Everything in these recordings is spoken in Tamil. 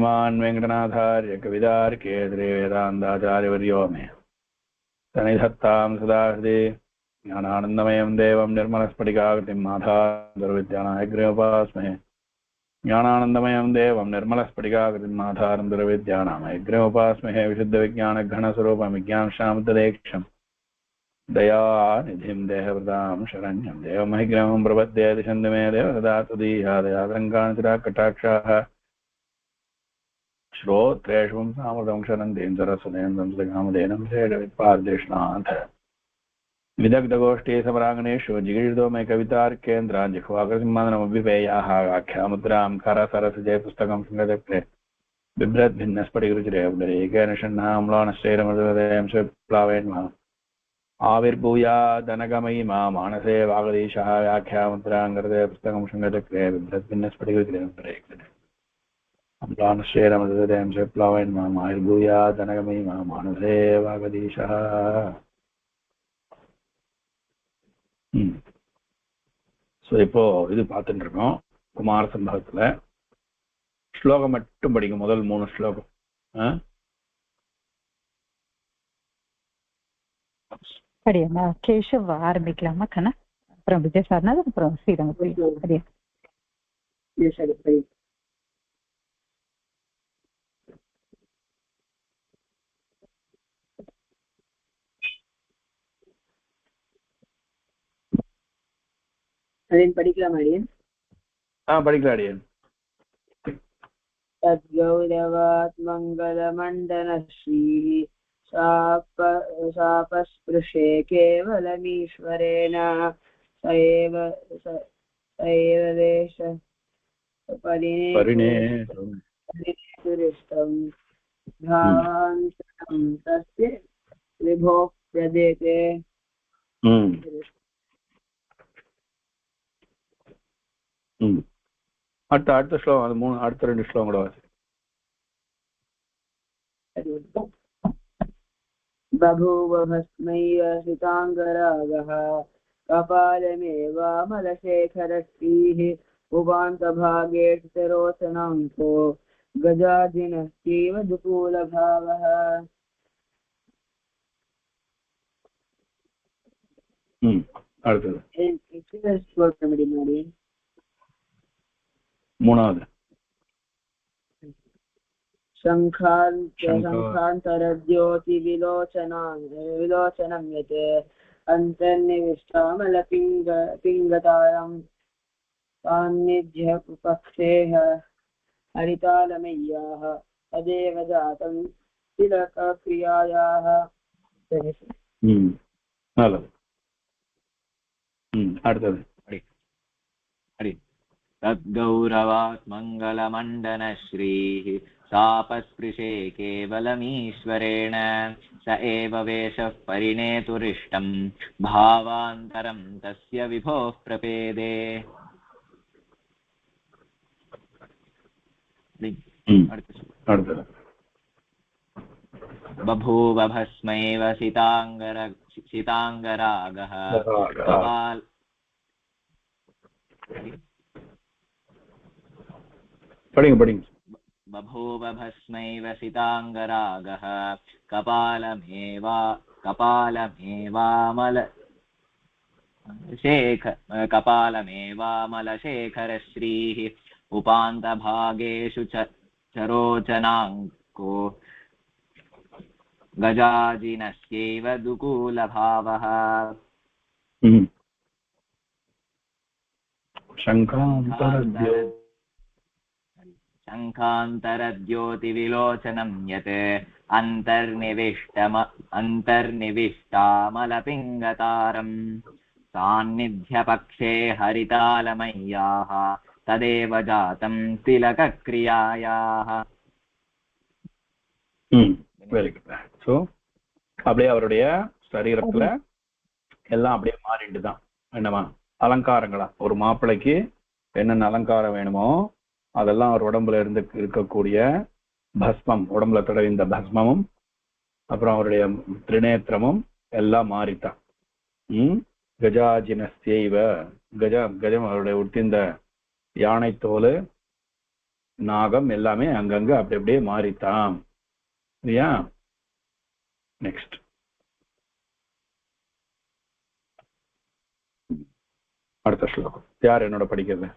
श्रीमान् वेङ्कटनाथार्य कवितार्केसरी वेदान्ताचार्यवर्यो मे सन्निधत्तां सदा हृदि ज्ञानानन्दमयं देवं निर्मलस्फटिकाकृतिम् आधारविद्यानामग्र्योपास्महे ज्ञानानन्दमयं देवं निर्मलस्फटिकाकृतिम् आधारविद्यानामग्र्योपास्महे विशुद्धविज्ञानघनस्वरूपं विज्ञानशामतदेक्षं दयानिधिं देहवृतां शरण्यं देवमहिग्रहं प्रपद्ये दिशन्तु मे देव सदा तुदीयादयादरङ्काणिकटाक्षाः श्रोत्रेषु सामृतं क्षरन्तीं सरस्वतीं कामधेनुं शेषवित्पार्देशनाथ विदग्धगोष्ठी समराङ्गणेषु जिगीर्दो मे कवितार्केन्द्रान् जिह्वाकृतिमानमभिपेयाः व्याख्यामुद्रां करसरसजय पुस्तकं संगतक्रे बिभ्रद्भिन्नस्फटिकरुचिरे उदरेकेन षण्णाम्लानश्चैरमृतहृदयं स्वप्लावयन्मः आविर्भूयादनगमयि मा मानसे वागदीशः व्याख्यामुद्रां करते पुस्तकं संगतक्रे बिभ्रद्भिन्नस्फटिकरुचिरे उदरेकेन अम्लानश्चैरमृतहृदयं स्वप्लावयन्मः आविर्भूयादनगमयि मा मानसे वागदीशः. ஸோ இப்போ இது பார்த்துட்டு இருக்கோம். குமார சம்பவத்துல ஸ்லோகம் மட்டும் படிக்கும். முதல் 3 ஸ்லோகம். படியா கேஷவ் ஆரம்பிக்கலாமா கண்ணா? அப்புறம் விஜய் சார்னா அப்புறம் ஸ்ரீரங்க போய் சரியா? படிக்கலாம் அடியன். படிக்கலாம் அடியன். தத்கௌரவாத் மங்களமண்டனஸ்ரீ சாபஸ்பிருஷே கேவலமீஸ்வரேண சைவ தேச பரிணேதுரிஷ்டம் பாவாந்தரம் தஸ்ய விபோ பிரதேதே. அடுத்த ஸ்லோகம், அது 3, அடுத்த 2 ஸ்லோகம் கூட வாசி. பபூவ பஸ்மைவ சிதாங்கராகः கபாலமேவாமலசேகரஸ்ரீः உபாந்தபாகே சரோசனாங்கோ கஜாஜினஸ்தீவ துகூலபாவः. அடுத்தது 3வது. शङ्खान्तरद्योति विलोचनं यत् अन्तर्निविष्टामलपिङ्गतारं सान्निध्यपक्षेः हरितालमय्याः तदेव जातं तिलकक्रियायाः. அடுத்தது तद्गौरवात् मङ्गलमण्डनश्रीः सापस्पृशे केवलमीश्वरेण स एव वेशः परिणेतुरिष्टं भावान्तरं तस्य विभोः प्रपेदे. बभूव भस्मैव सिताङ्गरागः बभूव भस्मैव सिताङ्गरागः कपालमेवामलशेखरश्रीः उपान्तभागेषु चरोचनाङ्को गजाजिनस्यैव दुकूलभावः. शङ्खान्तरद्योतिविलोचनं यत् अन्तर्निविष्टामलपिङ्गतारं सान्निध्यपक्षे हरितालमय्याः तदेव जातं तिलकक्रियायाः. Very good. ஸோ அப்படியே அவருடைய சரீரத்துல எல்லாம் அப்படியே மாறிட்டு தான் என்னமா அலங்காரங்களா, ஒரு மாப்பிள்ளைக்கு என்னென்ன அலங்காரம் வேணுமோ அதெல்லாம் அவர் உடம்புல இருந்து இருக்கக்கூடிய பஸ்மம், உடம்புல தடவை இந்த பஸ்மமும் அப்புறம் அவருடைய திரிநேத்திரமும் எல்லாம் மாறித்தான். கஜாஜினஸ்யைவ கஜம் அவருடைய உடுத்திந்த யானை தோல் நாகம் எல்லாமே அங்கங்க அப்படி அப்படியே மாறித்தான். இல்லையா? நெக்ஸ்ட் அடுத்த ஸ்லோகம் யார் என்னோட படிக்கிறது?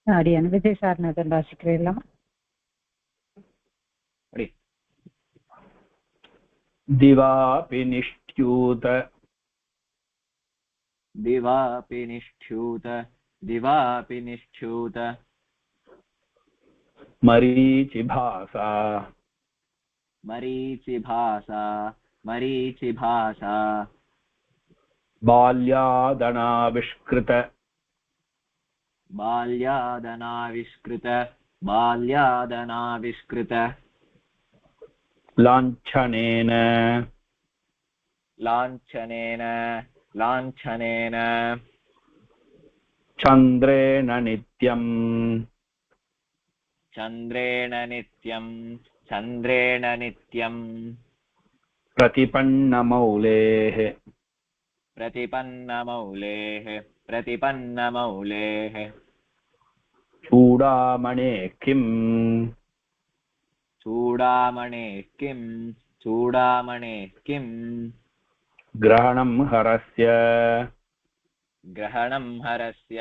அடியான் விஜய் சார்நாதன் வாசிக்கிறேன். दिवापि निष्ठ्यूत दिवापि निष्ठ्यूत दिवापि निष्ठ्यूत मरीचिभासा मरीचिभासा मरीचिभासा बाल्यादनाविष्कृत बाल्यादनाविष्कृत बाल्यादनाविष्कृत लाञ्छनेन लाञ्छनेन लाञ्छनेन चन्द्रेण नित्यं चन्द्रेण नित्यं चन्द्रेण नित्यं प्रतिपन्नमौलेः प्रतिपन्नमौलेः प्रतिपन्नमौलेः चूडामणे किम् चूडामणे किं चूडामणे किं ग्रहणं हरस्य ग्रहणं हरस्य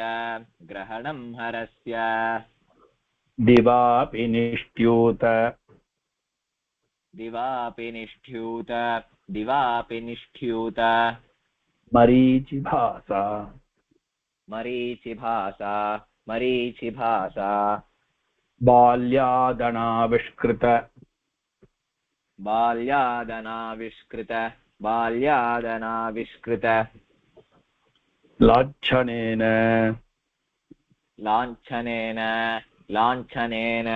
ग्रहणं हरस्य दिवापि निष्ठ्यूत दिवापि निष्ठ्यूत दिवापि निष्ठ्यूत मरीचिभासा मरीचिभासा मरीचिभासा बाल्यादनाविष्कृत बाल्यादनाविष्कृत बाल्यादनाविष्कृत लाच्छनेन लाञ्छनेन लाञ्छनेन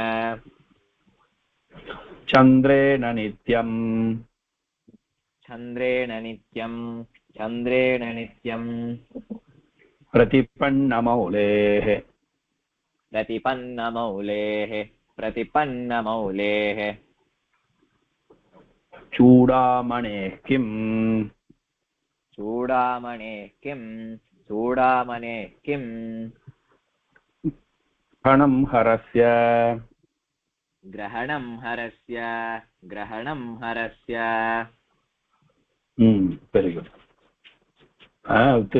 चन्द्रेण नित्यं चन्द्रेण नित्यं चन्द्रेण नित्यं प्रतिपन्नमौलेः प्रतिपन्नमौलेः प्रतिपन्नमौलेः चूडामणेः किम् चूडामणेः किं चूडामणेः किं ग्रहणं हरस्य ग्रहणं हरस्य ग्रहणं हरस्य வெரி குட்.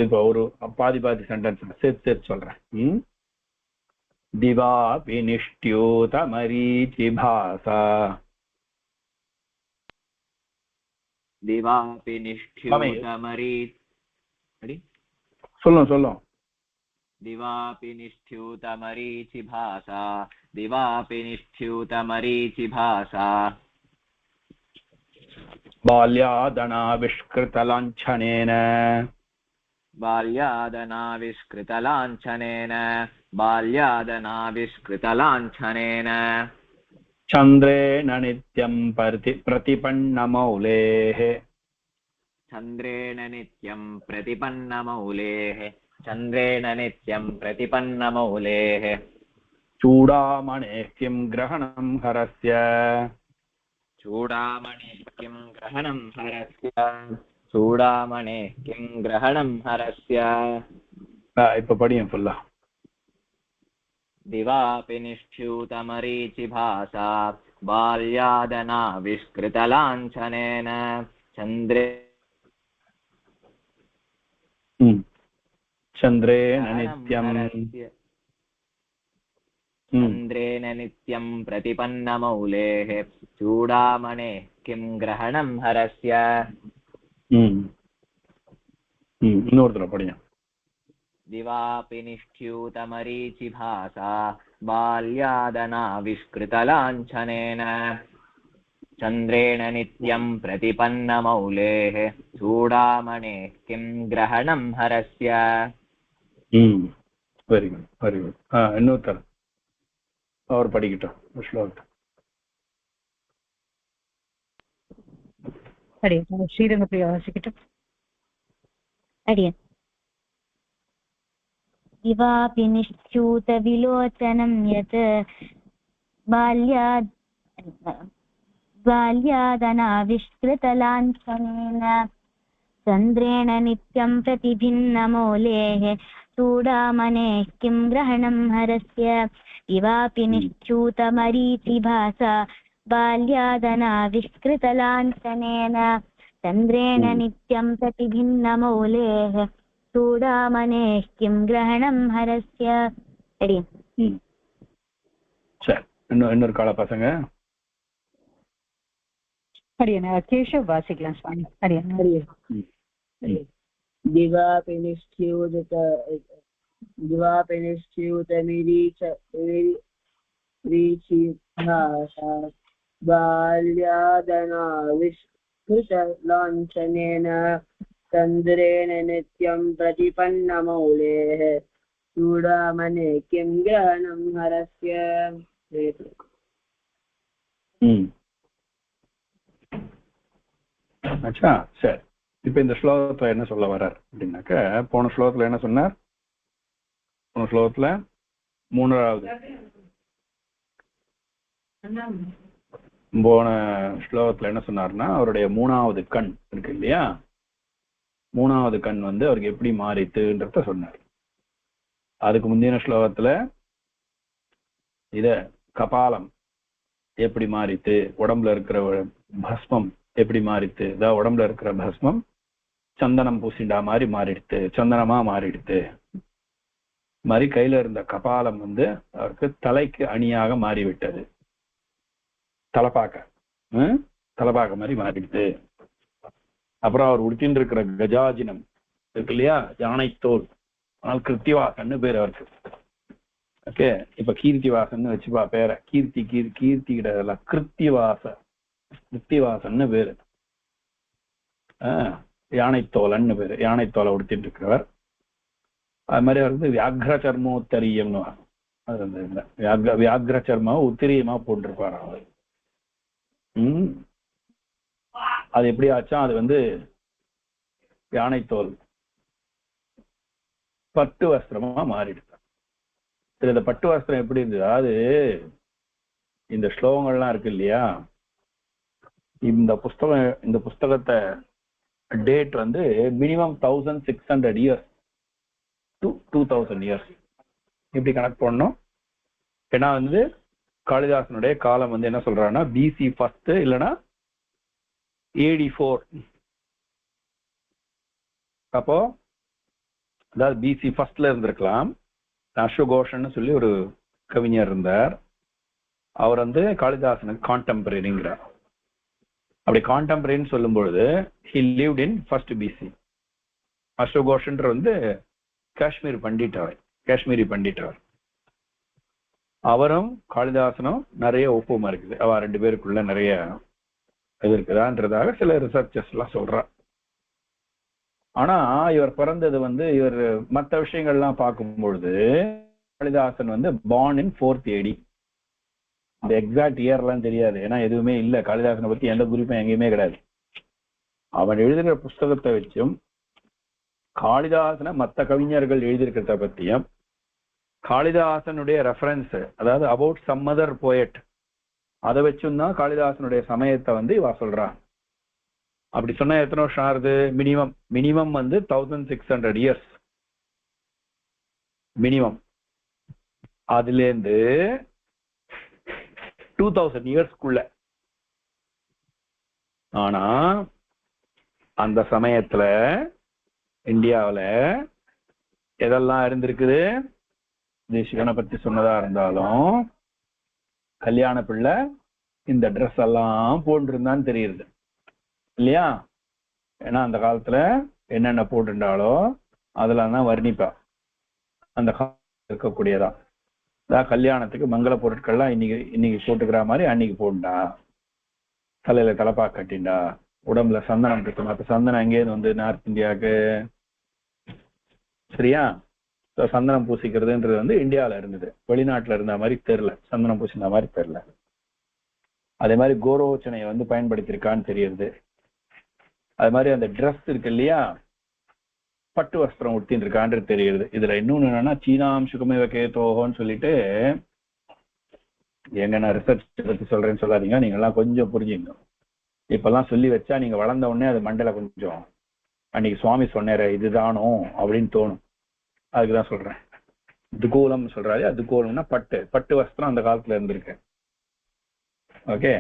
இப்போ ஒரு பாதி பாதி சென்டென்ஸ் சேர்த்து சொல்றேன். दिवापि निष्ठ्यूत मरीचिभासा दिवापि निष्ठ्यूत சொல்லும் दिवापि निष्ठ्यूत मरीचिभासा दिवापि निष्ठ्यूत मरीचिभासा बाल्यादनाविष्कृतलाञ्छनेन बाल्यादनाविष्कृतलाञ्छनेन बाल्यादनाविष्कृतलाञ्छनेन चन्द्रेण नित्यं प्रतिपन्नमौलेः चन्द्रेण नित्यं प्रतिपन्नमौलेः चन्द्रेण नित्यं प्रतिपन्नमौलेः चूडामणेः किं ग्रहणं हरस्य चूडामणेः किं ग्रहणं हरस्य चूडामणेः किं ग्रहणं हरस्य இப்ப படியும் ஃபுல்லா. दिवापि निष्ठ्यूतमरीचिभासा बाल्यादनाविष्कृतलाञ्छनेन चन्द्रेण नित्यं चन्द्रेण नित्यं प्रतिपन्नमौलेः चूडामणेः किं ग्रहणं हरस्य இன்னொரு தடவை படியும். दिवापि निष्ठ्यूतमरीचिभासा बाल्यादनाविष्कृतलाञ्छनेन चन्द्रेण नित्यं प्रतिपन्नमौलेः चूडामणेः किं ग्रहणं हरस्य வெரி குட் வெரி குட். இன்னொரு தடவை அவர் படிக்கட்டும் ஸ்லோகத்தை. அடியான் ஸ்ரீரங்கப்பிரியா வாசிக்கட்டும். अडियन् दिवापि निश्च्यूतविलोचनं यत् बाल्यादनाविष्कृतलाञ्छनेन चन्द्रेण नित्यं प्रतिभिन्नमौलेः चूडामणेः किं ग्रहणं हरस्य दिवापि निश्च्यूतमरीचिभासा बाल्यादनाविष्कृतलाञ्छनेन चन्द्रेण नित्यं प्रतिभिन्नमौलेः चूडामणेः किं ग्रहणं हरस्य ரெடி சரி இன்னொரு கால பசங்க அடியண்ணா கேஷவ் வாசிக்கலாம் சுவாமி அடியண்ணா दिवापि निश्च्यूतमीरीचिभासा बाल्यादनाविष्कृतलाञ्छनेन चन्द्रेण नित्यं प्रतिपन्नमौलेः चूडामणे किं ग्रहणं हरस्य ஆச்சா சரி இப்ப இந்த ஸ்லோகத்துல என்ன சொல்ல வர்றார் அப்படின்னாக்க போன ஸ்லோகத்துல என்ன சொன்னார் போன ஸ்லோகத்துல என்ன சொன்னார்னா அவருடைய மூணாவது கண் இருக்கு இல்லையா மூணாவது கண் வந்து அவருக்கு எப்படி மாறித்துன்றத சொன்னார் அதுக்கு முந்தின ஸ்லோகத்துல இத கபாலம் எப்படி மாறித்து உடம்புல இருக்கிற பஸ்மம் எப்படி மாறித்து இதான் உடம்புல இருக்கிற பஸ்மம் சந்தனம் பூசிண்டா மாதிரி மாறிடுத்து சந்தனமா மாறிடுத்து மாதிரி கையில இருந்த கபாலம் வந்து அவருக்கு தலைக்கு அணியாக மாறிவிட்டது தலைப்பாக்க மாதிரி மாறிடுது அப்புறம் அவர் உடுத்தின்னு இருக்கிற கஜாஜினம் இருக்கு இல்லையா யானைத்தோல் ஆனால் கிருத்திவாசன்னு பேர் அவருக்கு ஓகே இப்ப கீர்த்திவாசன்னு வச்சுப்பா பேரை கீர்த்தி கிடையாது கிருத்திவாசன்னு பேரு யானைத்தோலன்னு பேரு யானைத்தோலை உடுத்திட்டு இருக்கிறவர் அது மாதிரி அவர் வந்து வியாக்ர சர்மோத்தரியம்னு அது வந்து வியாக்ர சர்மம் உத்திரியமா போட்டிருப்பாரு அவர் அது எப்படி ஆச்சா அது வந்து யானைத்தோல் பட்டு வஸ்திரமா மாறிடுது இந்த பட்டு வஸ்திரம் எப்படி இருந்தது அதாவது இந்த ஸ்லோகங்கள்லாம் இருக்கு இல்லையா இந்த புஸ்தகத்தை டேட் வந்து மினிமம் 1600 இயர்ஸ் to 2000 இயர்ஸ் இப்படி கணக்கு பண்ணணும் ஏன்னா வந்து காளிதாசனுடைய காலம் வந்து என்ன சொல்றாருன்னா BC 1 இல்லைன்னா AD 4 அப்போ அதாவது BC 1 இருந்திருக்கலாம் அஸ்வகோஷன்னு சொல்லி ஒரு கவிஞர் இருந்தார் அவர் வந்து காளிதாசனுக்கு கான்டெம்பரரிங்கிறார் அப்படி கான்டெம்பரரின்னு சொல்லும் பொழுது he lived in first BC அஸ்வகோஷன்ற வந்து காஷ்மீரி பண்டிட் அவரும் காளிதாசனும் நிறைய ஒப்புமை இருக்குது அவ ரெண்டு பேருக்குள்ள நிறைய இது இருக்குதான்றதாக சில ரிசர்ச்சர்ஸ் எல்லாம் சொல்றார் ஆனா இவர் பிறந்தது வந்து இவர் மற்ற விஷயங்கள்லாம் பார்க்கும் பொழுது காளிதாசன் வந்து born in 4th AD இந்த எக்ஸாக்ட் இயர்லாம் தெரியாது ஏன்னா எதுவுமே இல்லை காளிதாசனை பத்தி எந்த குறிப்பும் எங்கேயுமே கிடையாது அவன் எழுதுகிற புஸ்தகத்தை வச்சும் காளிதாசனை மற்ற கவிஞர்கள் எழுதியிருக்கிறத பத்தியும் காளிதாசனுடைய ரெஃபரன்ஸ் அதாவது அபவுட் சம் அதர் போயட் அதை வச்சும் தான் காளிதாசனுடைய சமயத்தை வந்து இவ சொல்றான் அப்படி சொன்னா எத்தனை வருஷம் ஆகுது மினிமம் வந்து 1600 இயர்ஸ் மினிமம் அதுல இருந்து 2000 இயர்ஸ்க்குள்ள ஆனா அந்த சமயத்துல இந்தியாவில எதெல்லாம் இருந்திருக்குது சிவனை பத்தி சொன்னதா இருந்தாலும் கல்யாண பிள்ளை இந்த ட்ரெஸ் எல்லாம் போட்டிருந்தான்னு தெரியுது இல்லையா ஏன்னா அந்த காலத்துல என்னென்ன போட்டுட்டாலோ அதெல்லாம் தான் வர்ணிப்பா அந்த இருக்கக்கூடியதா அதான் கல்யாணத்துக்கு மங்கள பொருட்கள்லாம் இன்னைக்கு போட்டுக்கிற மாதிரி அன்னைக்கு போண்டா தலையில தலைப்பா கட்டிண்டா உடம்புல சந்தனம் இருக்கு மற்ற சந்தனம் எங்கேயிருந்து வந்து நார்த் இந்தியாவுக்கு சரியா சந்தனம் பூசிக்கிறதுன்றது வந்து இந்தியாவில இருந்தது வெளிநாட்டுல இருந்த மாதிரி தெரியல சந்தனம் பூசின மாதிரி தெரியல அதே மாதிரி கோரோச்சனையை வந்து பயன்படுத்தியிருக்கான்னு தெரியுது அது மாதிரி அந்த ட்ரெஸ் இருக்கு இல்லையா பட்டு வஸ்திரம் உடுத்தின்னு இருக்கான்றது தெரியுது இதுல இன்னொன்னு என்னன்னா சீனாம்சுகமே கேத்தோகோன்னு சொல்லிட்டு எங்க நான் ரிசர்ச் பத்தி சொல்றேன்னு சொல்லாதீங்க நீங்க எல்லாம் கொஞ்சம் புரிஞ்சுங்க இப்பெல்லாம் சொல்லி வச்சா நீங்க வளர்ந்த உடனே அது மண்டல கொஞ்சம் அன்னைக்கு சுவாமி சொன்னாரு இதுதானோ அப்படின்னு தோணும் அதுக்குதான் சொல்றேன். துகூலம் சொல்றாரு. துகூலம்னா பட்டு, பட்டு வஸ்திரம் அந்த காலத்துல இருந்திருக்கு. ஓகே,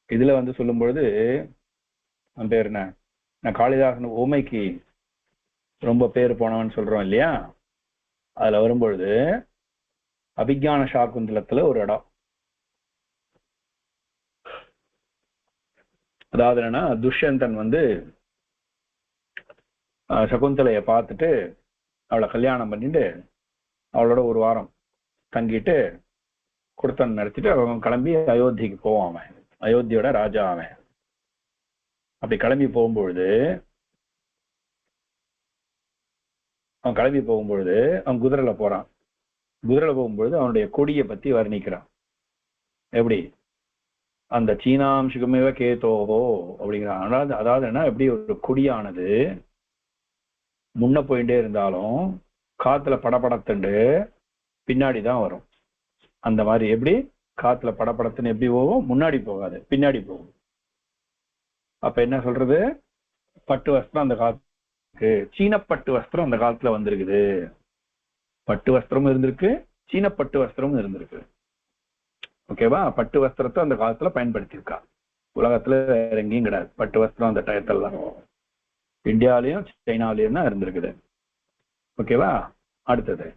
இதுல வந்து சொல்லும் பொழுது பேர் என்ன, நான் காளிதாசன் ஓமைக்கு ரொம்ப பேர் போனவன் சொல்றோம் இல்லையா, அதுல வரும்பொழுது அபிஞான சாகுந்தலத்துல ஒரு இடம், அதாவது என்னன்னா துஷ்யந்தன் வந்து சகுந்தலைய பார்த்துட்டு அவளை கல்யாணம் பண்ணிட்டு அவளோட ஒரு வாரம் தங்கிட்டு குடுத்தன் நடத்திட்டு அவன் கிளம்பி அயோத்திக்கு போவான். அவன் அயோத்தியோட ராஜா. அவன் அப்படி கிளம்பி போகும்பொழுது அவன் குதிரையில போறான். குதிரையில போகும்பொழுது அவனுடைய கொடியை பத்தி வர்ணிக்கிறான். எப்படி அந்த சீனாம்சுகமேவ கேதோஹோ அப்படிங்கிறான். அதாவது என்ன, எப்படி ஒரு கொடியானது முன்ன போயிட்டே இருந்தாலும் காத்துல படபடத்துண்டு பின்னாடிதான் வரும். அந்த மாதிரி எப்படி காத்துல படபடத்துன்னு எப்படி போகும், முன்னாடி போகாது, பின்னாடி போகும். அப்ப என்ன சொல்றது, பட்டு வஸ்திரம் அந்த காலத்துக்கு, சீனப்பட்டு வஸ்திரம் அந்த காலத்துல வந்திருக்குது. பட்டு வஸ்திரமும் இருந்திருக்கு, சீனப்பட்டு வஸ்திரமும் இருந்திருக்கு. ஓகேவா, பட்டு வஸ்திரத்தை அந்த காலத்துல பயன்படுத்தியிருக்கா. உலகத்துல வேற எங்கேயும் கிடையாது பட்டு வஸ்திரம் அந்த டயத்தெல்லாம். இந்தியாலையும் சைனாலையும் தான் இருந்திருக்குது. ஓகேவா, அடுத்தது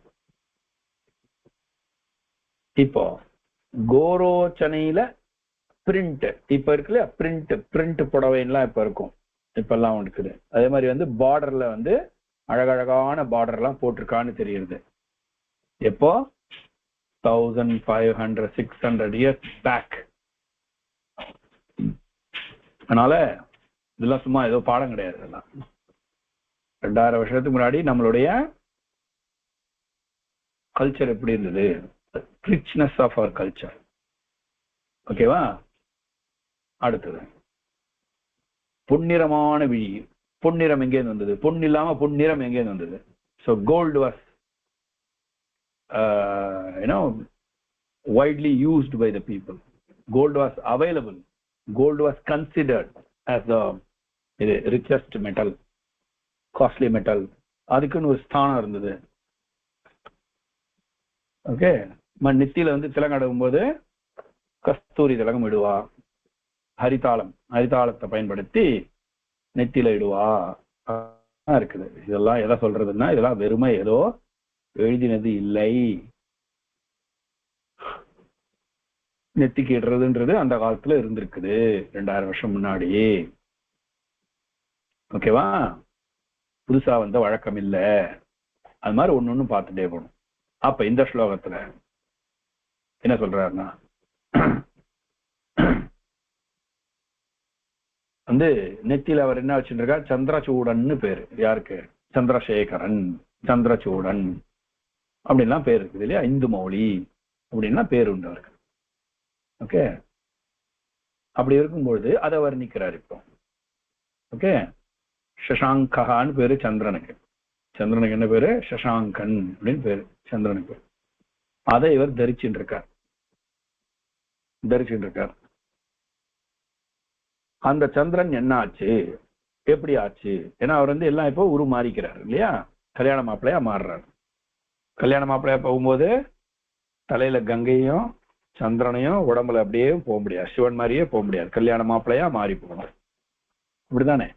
இப்போ கோரோச்சனையில பிரிண்ட் இப்ப இருக்குல்ல, பிரிண்ட் புடவைலாம் இப்ப இருக்கும், இப்ப எல்லாம் இருக்குது. அதே மாதிரி வந்து பார்டர்ல வந்து அழகழகான பார்டர் எல்லாம் போட்டிருக்கான்னு தெரியுது. எப்போ 1500-600 years பேக். அதனால இதெல்லாம் சும்மா ஏதோ பாடம் கிடையாது. இதெல்லாம் 2000 வருஷத்துக்கு முன்னாடி நம்மளுடைய கல்ச்சர் எப்படி இருந்தது, ரிச்னஸ் ஆஃப் அவர் கல்ச்சர். ஓகேவா, அடுத்தது பொன்னிறமான விழி. பொன்னிறம் எங்கேருந்து வந்தது, பொன் இல்லாம பொன்னிறம் எங்கேருந்து வந்தது. So gold was widely used by the people. Gold was available. Gold was considered as the richest metal, costly metal. அதுக்குன்னு ஒரு ஸ்தானம் இருந்தது. ஓகே, நெத்தியில வந்து திலகம் போது கஸ்தூரி திலகம் இடுவா. ஹரிதாளத்தை பயன்படுத்தி நெத்தியில இடுவா இருக்குது. இதெல்லாம் எதை சொல்றதுன்னா, இதெல்லாம் வெறுமை ஏதோ எழுதினது இல்லை. நெத்திக்கு இடுறதுன்றது அந்த காலத்துல இருந்திருக்குது 2000 வருஷம் முன்னாடி. ஓகேவா, புதுசா வந்த வழக்கம் இல்ல. அது மாதிரி ஒண்ணு பார்த்துட்டே போகணும். அப்ப இந்த ஸ்லோகத்துல என்ன சொல்றாருன்னா, வந்து நெத்தியில அவர் என்ன வச்சுருக்கார், சந்திரசூடன்னு பேரு. யாருக்கு, சந்திரசேகரன், சந்திரசூடன் அப்படின்லாம் பேர் இருக்குது இல்லையா. இந்து மௌலி அப்படின்னா பேர் உண்டு அவருக்கு. ஓகே, அப்படி இருக்கும்பொழுது அதை வர்ணிக்கிறார் இப்போ. ஓகே, சசாங்ககான்னு பேரு சந்திரனுக்கு. சந்திரனுக்கு என்ன பேரு, சசாங்கன் அப்படின்னு பேரு சந்திரனுக்கு. அதை இவர் தரிச்சுட்டு இருக்கார். அந்த சந்திரன் என்ன ஆச்சு, எப்படி ஆச்சு? ஏன்னா அவர் வந்து எல்லாம் இப்போ உருமாறிக்கிறார் இல்லையா, கல்யாண மாப்பிள்ளையா மாறுறாரு. கல்யாண மாப்பிள்ளையா போகும்போது தலையில கங்கையும் சந்திரனையும் உடம்புல அப்படியே போக முடியாது, சிவன் மாதிரியே போக முடியாது. கல்யாண மாப்பிள்ளையா மாறி போகணும். அப்படிதானே?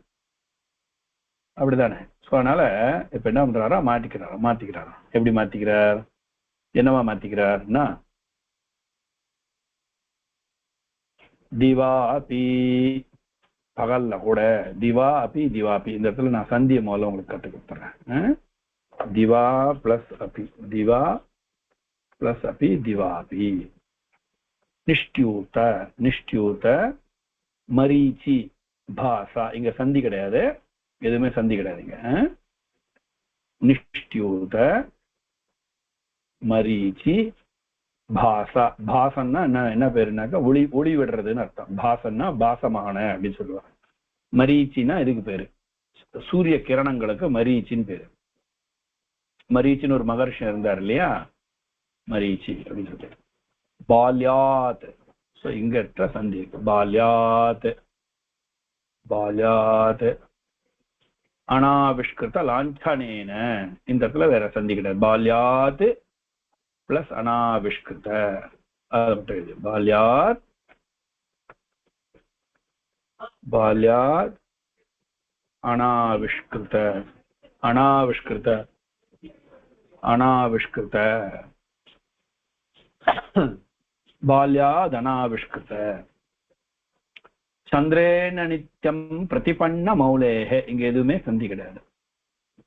ஸோ அதனால இப்ப என்ன பண்றாரா, மாத்திக்கிறாரா. எப்படி மாத்திக்கிறார், என்னவா மாத்திக்கிறார்னா, திவா அப்பி, பகல்ல கூட திவா அப்பி திவாபி. இந்த இடத்துல நான் சந்திய முதல்ல உங்களுக்கு கத்து கொடுத்துறேன். திவா பிளஸ் அப்பி, திவா பிளஸ் அப்பி திவாபி. நிஷ்டியூத மரீச்சி பாசா. இங்க சந்தி கிடையாது, எதுவுமே சந்தி கிடையாதுங்க. நிஷ்டியூத மரீச்சி பாசா. பாசன்னா என்ன பேருனாக்கா ஒளி விடுறதுன்னு அர்த்தம். பாசன்னா பாசமான அப்படின்னு சொல்லுவாங்க. மரீச்சின்னா இதுக்கு பேரு, சூரிய கிரணங்களுக்கு மரீச்சின்னு பேரு. மரீச்சின்னு ஒரு மகர்ஷி இருந்தார் இல்லையா, மரீச்சி அப்படின்னு சொல்லிட்டு. பால்யாத். ஸோ இங்க இருக்க சந்தி இருக்கு. பால்யாத் அனாவிஷ்கிருத லாஞ்சனேன. இந்த இடத்துல வேற சந்தி கிடையாது. பால்யாத் பிளஸ் அனாவிஷ்கிருத. பால்யாத் பால்யாத் அனாவிஷ்கிருத அனாவிஷ்கிருத அனாவிஷ்கிருத பால்யாத் அனாவிஷ்கிருத. சந்திரேன நித்யம் பிரதிபன்ன மௌலேஹே. இங்க எதுவுமே சந்தி கிடையாது.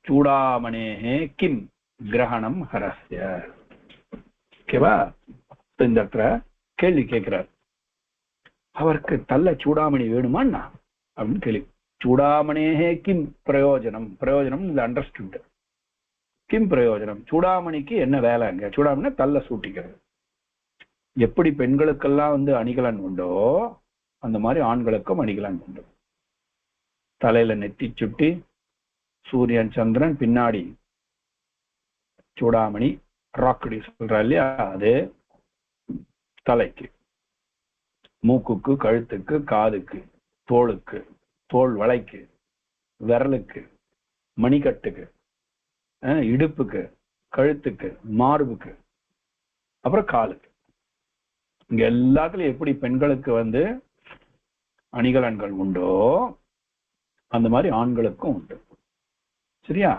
சூடாமணேஹே கிம் கிரகணம் ஹரஸ்ய. ஓகேவா? இந்த இடத்துல கேள்வி கேட்கிறார். அவருக்கு தள்ள சூடாமணி வேணுமான்னா அப்படின்னு கேள்வி. சூடாமணேஹே கிம் பிரயோஜனம். பிரயோஜனம் இது அண்டர்ஸ்டுட். கிம் பிரயோஜனம், சூடாமணிக்கு என்ன வேலை அங்க? சூடாமணி தள்ள சூட்டிக்கிறது. எப்படி பெண்களுக்கெல்லாம் அணிகலன் உண்டோ அந்த மாதிரி ஆண்களுக்கும் அணிகலன் உண்டு. தலையில நெத்தி சுட்டி, சூரியன் சந்திரன், பின்னாடி சூடாமணி, ராக்கடி சொல்றா இல்லையா, அது தலைக்கு, மூக்குக்கு, கழுத்துக்கு, காதுக்கு, தோளுக்கு, தோல் வளைக்கு, விரலுக்கு, மணிக்கட்டுக்கு, இடுப்புக்கு, கழுத்துக்கு, மார்புக்கு, அப்புறம் காலுக்கு. இங்க எல்லாத்துலயும் எப்படி பெண்களுக்கு அணிகலன்கள் உண்டோ அந்த மாதிரி ஆண்களுக்கும் உண்டு. சரியா?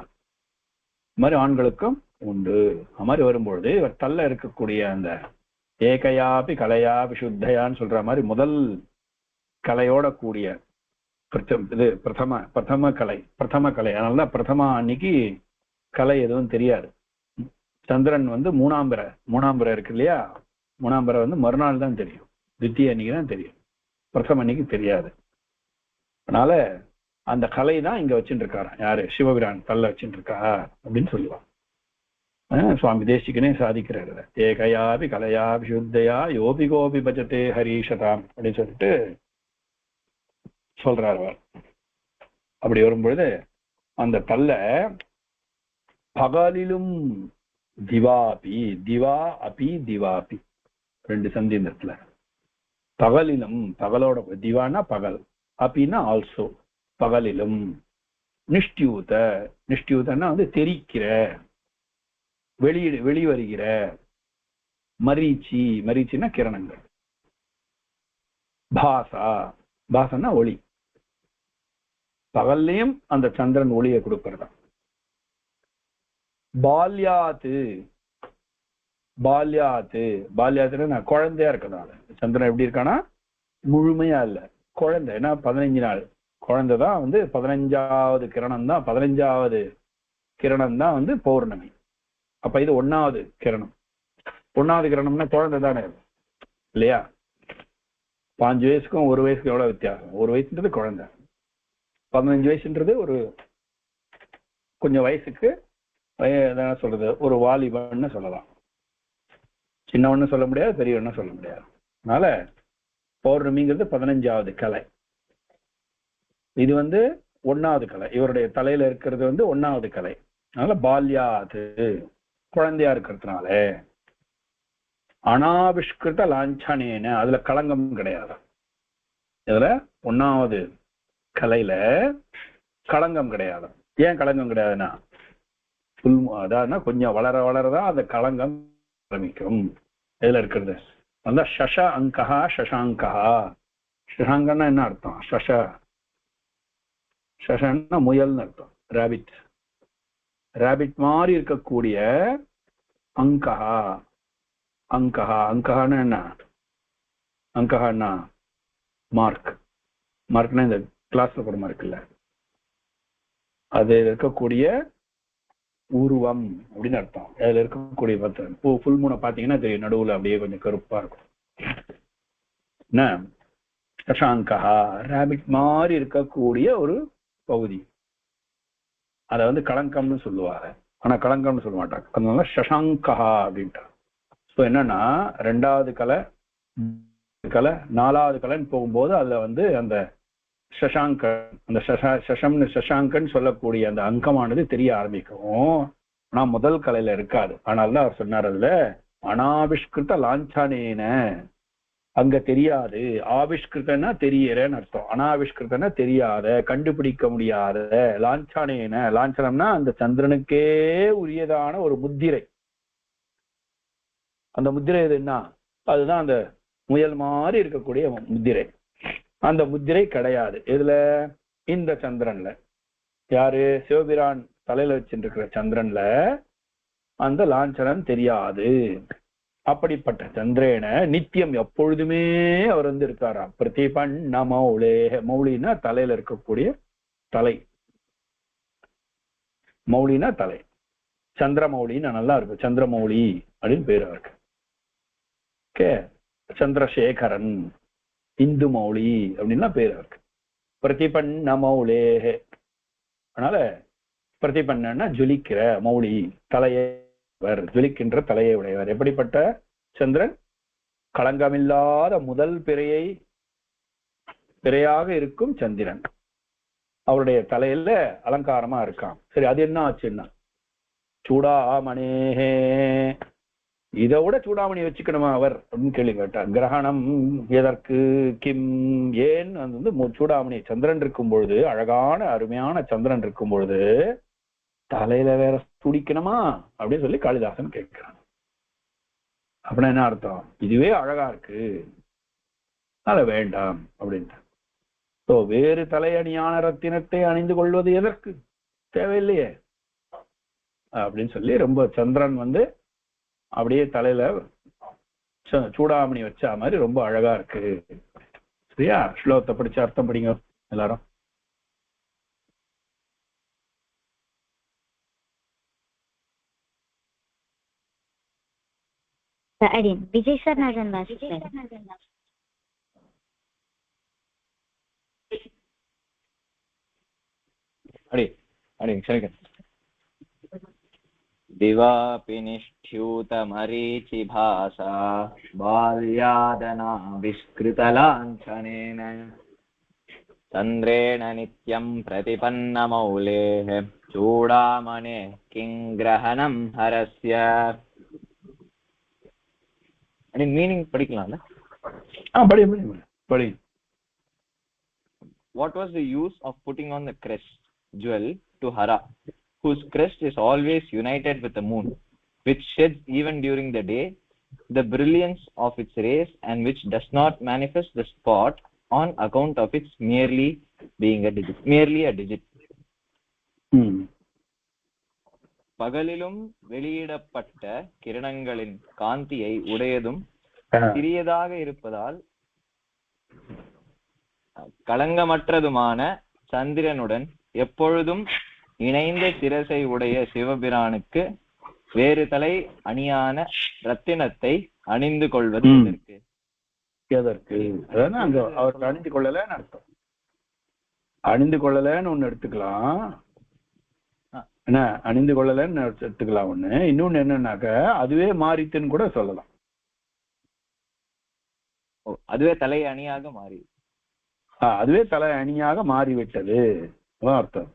இந்த மாதிரி ஆண்களுக்கும் உண்டு. அது மாதிரி வரும்பொழுது இவர் தள்ள இருக்கக்கூடிய அந்த ஏகையாபி கலையாபி சுத்தையான்னு சொல்ற மாதிரி முதல் கலையோட கூடிய இது பிரதம கலை. அதனால பிரதமா அன்னைக்கு கலை எதுவும் தெரியாது. சந்திரன் மூணாம் பிறை இருக்கு இல்லையா, மூணாம் பிறை மறுநாள் தான் தெரியும். தித்திய அன்னைக்கு தான் தெரியும், பிரதம அன்னைக்கு தெரியாது. அதனால அந்த கலை தான் இங்க வச்சுட்டு இருக்காரு. யாரு? சிவபிரான் தள்ள வச்சுட்டு இருக்கா அப்படின்னு சொல்லுவான். சுவாமி தேசிகனே சாதிக்கிறாரு. ஏகையாபி கலையாபி சுத்தையா யோபி கோபி பஜத்தே ஹரீஷதாம் அப்படின்னு சொல்லிட்டு சொல்றாரு. அப்படி வரும்பொழுது அந்த தள்ள பகலிலும் திவாபி, திவா அபி திவாபி, ரெண்டு சந்தி இந்த இடத்துல. பகலிலும், பகலோட, திவானா பகல், அப்பின்னா ஆல்சோ, பகலிலும். நிஷ்டியூத, நிஷ்டியூதன்னா தெரிக்கிற, வெளிவருகிற. மரீச்சி, மரீச்சின்னா கிரணங்கள். பாசா, பாசன்னா ஒளி. பகல்லையும் அந்த சந்திரன் ஒளியை கொடுக்கறதா. பால்யாத்து, பால்யாத்து, பால்யாத்துன்னு நான் குழந்தையா இருக்கதால சந்திரன் எப்படி இருக்கானா முழுமையா இல்ல, குழந்தை. ஏன்னா 15 நாள் குழந்தைதான் 15வது கிரணம் தான், 15வது கிரணம் தான் பௌர்ணமி. அப்ப இது 1வது கிரணம். 1வது கிரணம்னா குழந்தை தானே இல்லையா? 5 வயசுக்கும் 1 வயசுக்கும் எவ்வளவு வித்தியாசம்? 1 வயசுன்றது குழந்தை, 15 வயசுன்றது ஒரு கொஞ்சம் வயசுக்கு என்ன சொல்றது, ஒரு வாலிபன்னு சொல்லலாம். சின்னவன்னு சொல்ல முடியாது, பெரியவன்னு சொல்ல முடியாது. அதனால பௌர்ணமிங்கிறது 15வது கலை. இது 1வது கலை. இவருடைய தலையில இருக்கிறது 1வது கலை. அதனால பால்யாது, குழந்தையா இருக்கிறதுனால. அனாவிஷ்கிருத லாஞ்சனேன, அதுல களங்கம் கிடையாது. இதுல 1வது கலையில களங்கம் கிடையாது. ஏன் களங்கம் கிடையாதுன்னா, அதாவது கொஞ்சம் வளர வளரதான் அந்த களங்கம் ஆரம்பிக்கும். இதுல இருக்கிறது அந்த சஷ அங்கா சசாங்கா. சசாங்கன்னா என்ன அர்த்தம்? சஷன்னா முயல்னு அர்த்தம். ராபிட், ராபிட் மாதிரி இருக்கக்கூடிய அங்கா. அங்கா, அங்கஹான்னா என்ன? அங்கஹான்னா மார்க். மார்க்னா இந்த கிளாஸ்ல போட மார்க் இல்ல, அது இருக்கக்கூடிய உருவம் அப்படின்னு அர்த்தம். அதுல இருக்கக்கூடிய ஃபுல் மூனை பாத்தீங்கன்னா தெரியும், நடுவுல அப்படியே கொஞ்சம் கருப்பா இருக்கும். என்ன? சசாங்கா, ராபிட் மாதிரி இருக்கக்கூடிய ஒரு பகுதி. அத களங்கம்னு சொல்லுவாங்க, ஆனா களங்கம்னு சொல்ல மாட்டாங்க. அதனால சசாங்கா அப்படின்ட்டு. ஸோ என்னன்னா 2வது கலை, 4வது கலைன்னு போகும்போது அதுல அந்த சசாங்கன், அந்த சசாங்கன்னு சொல்லக்கூடிய அந்த அங்கமானது தெரிய ஆரம்பிக்கும். ஆனா முதல் கலையில இருக்காது. ஆனால்தான் அவர் சொன்னார், அதுல அனாவிஷ்கிருத லாஞ்சானேன, அங்க தெரியாது. ஆவிஷ்கிருதனா தெரியறன்னு அர்த்தம், அனாவிஷ்கிருதனா தெரியாத, கண்டுபிடிக்க முடியாத. லாஞ்சனேன, லாஞ்சனம்னா அந்த சந்திரனுக்கே உரியதான ஒரு முத்திரை. அந்த முத்திரை எதுன்னா அதுதான் அந்த முயல் மாதிரி இருக்கக்கூடிய முத்திரை. அந்த முத்திரை கிடையாது எதுல? இந்த சந்திரன்ல. யாரு? சிவபிரான் தலையில வச்சுட்டு இருக்கிற சந்திரன்ல அந்த லாஞ்சனம் தெரியாது. அப்படிப்பட்ட சந்திரேன நித்தியம் எப்பொழுதுமே அவர் இருக்காராம். பிரதிபன்ன மௌலே, மௌலினா தலையில இருக்கக்கூடிய தலை, மௌலினா தலை. சந்திரமௌலின்னு நல்லா இருக்கும், சந்திரமௌலி அப்படின்னு பேரு அவருக்கு. ஓகே, சந்திரசேகரன், இந்து மௌலி அப்படின்லாம் பேரு அவருக்கு. பிரதிபன்ன மௌலே, அதனால பிரதிபன்னா ஜொலிக்கிற மௌலி, தலையை ஜொலிக்கின்ற தலையை உடையவர். எப்படிப்பட்ட சந்திரன்? களங்கமில்லாத முதல் பிறையாக இருக்கும் சந்திரன் அவருடைய தலையில அலங்காரமா இருக்கான். சரி, அது என்ன ஆச்சுன்னா சூடாமணேஹே, இதை விட சூடாமணி வச்சுக்கணுமா அவர் அப்படின்னு கேள்வி கேட்டார். கிரகணம் எதற்கு, கிம், ஏன்? அது சூடாமணி சந்திரன் இருக்கும் பொழுது, அழகான அருமையான சந்திரன் இருக்கும் பொழுது தலையில வேற துடிக்கணுமா அப்படின்னு சொல்லி காளிதாசன் கேட்கிறான். அப்படின்னா என்ன அர்த்தம்? இதுவே அழகா இருக்கு, அதனால வேண்டாம் அப்படின்ட்டு. வேறு தலையணியான ரத்தினத்தை அணிந்து கொள்வது எதற்கு, தேவையில்லையே அப்படின்னு சொல்லி ரொம்ப சந்திரன் அப்படியே தலையில சூடாமணி வச்சா மாதிரி ரொம்ப அழகா இருக்கு. சரியா? ஸ்லோகத்தை படிச்சு அர்த்தம் படிங்க எல்லாரும். விஜய் சார் நாதன் வாசிச்சார். दिवापि निष्ठ्यूतमरीचिभासा बाल्यादनाविष्कृतलाञ्छनेन चन्द्रेण नित्यं प्रतिपन्नमौलेः चूडामणेः किं ग्रहणं हरस्य. மீனிங் படிக்கலாம்ல? படி. What was the use of putting on the crest jewel to Hara, whose crest is always united with the moon, which sheds even during the day the brilliance of its rays, and which does not manifest the spot on account of its merely being a digit. பகலிலும் வெளியிடப்பட்ட கிரணங்களின் காந்தியை உடையதும் சிறியதாக இருப்பதால் களங்கமற்றதுமான சந்திரனுடன் எப்பொழுதும் இணைந்த சிரசை உடைய சிவபிரானுக்கு வேறு தலை அணியான ரத்தினத்தை அணிந்து கொள்வது எதற்கு? அங்க அவர் அணிந்து கொள்ளலன்னு அர்த்தம். அணிந்து கொள்ளலன்னு ஒண்ணு எடுத்துக்கலாம், என்ன அணிந்து கொள்ளலன்னு எடுத்துக்கலாம் ஒண்ணு. இன்னொன்னு என்னன்னாக்க அதுவே மாறித்துன்னு கூட சொல்லலாம். அதுவே தலை அணியாக மாறி, அதுவே தலை அணியாக மாறிவிட்டது அர்த்தம்.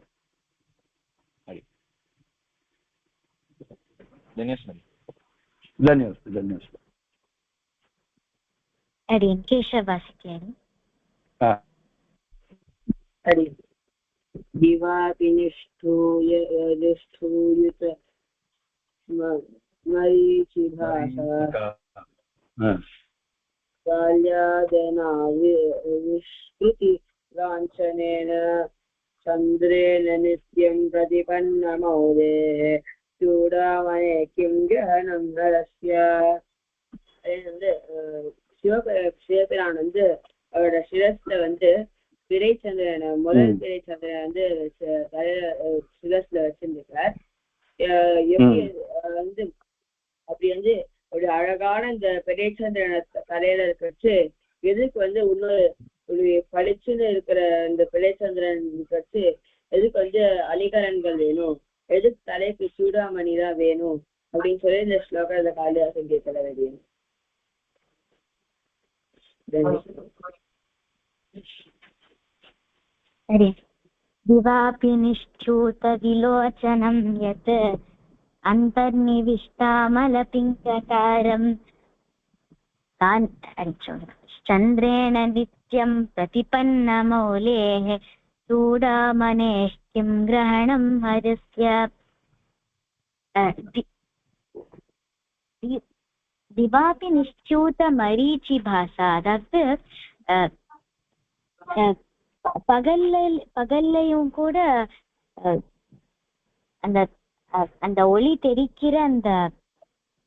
दिवापि निष्ठूयत मरीचिभासा बाल्यादनाविष्कृति लाञ्छनेन चन्द्रेण नित्यं प्रतिपन्नमौलेः चूडामणे किं ग्रहणं हरस्य. சிவபிரான் அவரோட சிரஸ்ல பிறை சந்திரன், முதல் பிறை சந்திரன் சிரஸ்ல வச்சிருந்திருக்கார். எப்படி அப்படி ஒரு அழகான இந்த பிறை சந்திரனை தலையில வச்சு எதுக்கு இன்னொரு ஒரு பளிச்சுன்னு இருக்கிற இந்த பிறை சந்திரன் வச்சு எதுக்கு அலிகரன்கள் வேணும், எதுக்கு தலைக்கு சூடாமணி தான் வேணும் அப்படின்னு சொல்லி இந்த ஸ்லோகத்தை காளிதாசன் கேட்கல வேண்டியது. दिवापि निश्चूत विलोचनं यत् अन्तर्निविष्टामलपिङ्गकारं चन्द्रेण नित्यं प्रतिपन्नमौलेः चूडामणेः किं ग्रहणं हरस्य दिवापि निश्च्यूतमरीचिभासा அதாவது பகல்லையும் கூட அந்த அந்த ஒளி தெரிக்கிற அந்த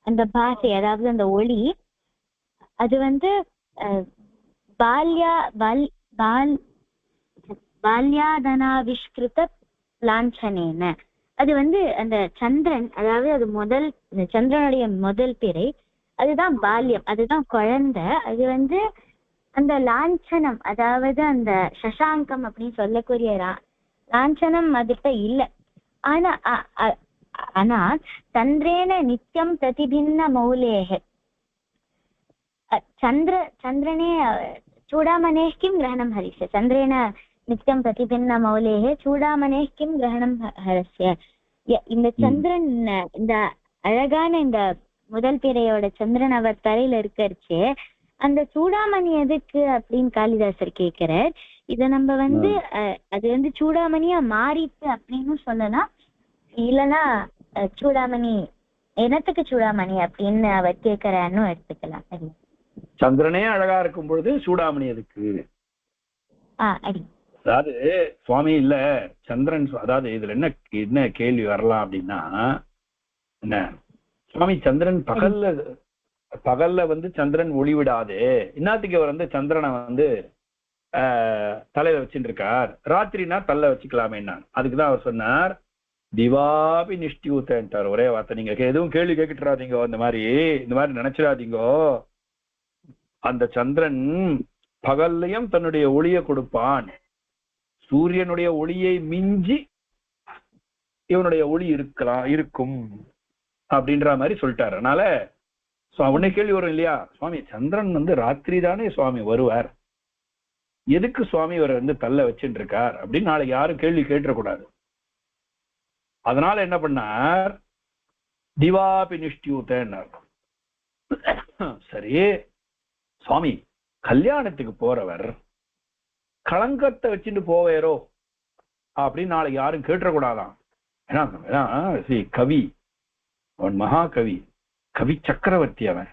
அந்த பாசை அதாவது அந்த ஒளி அது வந்து பால்யாதனாவிஷ்கிருத லாஞ்சனேன அது வந்து அந்த சந்திரன் அதாவது அது சந்திரனுடைய முதல் பிறை அதுதான் பால்யம் அதுதான் குழந்தை அது வந்து அந்த லாஞ்சனம் அதாவது அந்த சசாங்கம் அப்படின்னு சொல்லக்கூடிய லாஞ்சனம் அதுகிட்ட இல்லை ஆனா சந்திரேன நித்தியம் பிரதிபின்ன மௌலேக சந்திரனே चूडामणेः किं ग्रहणं हरिस्य चन्द्रेण नित्यं प्रतिभिन्नमौलेः चूडामणेः किं ग्रहणं हरस्य இந்த சந்திரன் இந்த அழகான இந்த முதல் பிறையோட சந்திரன் அவர் தலையில இருக்கறச்சே அந்த சூடாமணி எதுக்கு அப்படின்னு காளிதாசர் கேட்கிறார் இத நம்ம வந்து அது வந்து சூடாமணியா மாறிட்டு அப்படின்னு சொல்லலாம் இல்லைன்னா சூடாமணி என்னத்துக்கு சூடாமணி அப்படின்னு அவர் கேட்கிறான்னு எடுத்துக்கலாம். சந்திரனே அழகா இருக்கும் பொழுது சூடாமணி எதுக்கு? அதாவது சுவாமி இல்ல சந்திரன் அதாவது இதுல என்ன கேள்வி வரலாம் அப்படின்னா என்ன சுவாமி சந்திரன் பகல்ல வந்து சந்திரன் ஒளி விடாதே இன்னத்துக்கு அவர் வந்து சந்திரனை வந்து தலையில வச்சுட்டு இருக்கார் ராத்திரினா தள்ள வச்சுக்கலாமே அதுக்குதான் அவர் சொன்னார் திவாபி நிஷ்டியூத்தார் ஒரே வார்த்தை நீங்க எதுவும் கேள்வி கேட்டுறாதீங்கோ இந்த மாதிரி நினைச்சிடாதீங்கோ அந்த சந்திரன் பகல்லையும் தன்னுடைய ஒளியை கொடுப்பான் சூரியனுடைய ஒளியை மிஞ்சி இவனுடைய ஒளி இருக்கும் அப்படின்ற மாதிரி சொல்லிட்டாரு. அதனால உடனே கேள்வி வரும் இல்லையா சுவாமி சந்திரன் வந்து ராத்திரி தானே சுவாமி வருவார் எதுக்கு சுவாமி இவரை வந்து தள்ள வச்சுட்டு இருக்கார் அப்படின்னு நாளைக்கு யாரும் கேள்வி கேட்டுறக்கூடாது. அதனால என்ன பண்ணார் திவாபி நிஷ்டியூத்தன்னார். சரி சுவாமி கல்யாணத்துக்கு போறவர் களங்கத்தை வச்சுட்டு போவேரோ அப்படின்னு நாளைக்கு யாரும் கேட்டுறக்கூடாதான். ஏன்னா கவி அவன் மகாகவி கவி சக்கரவர்த்தி அவன்.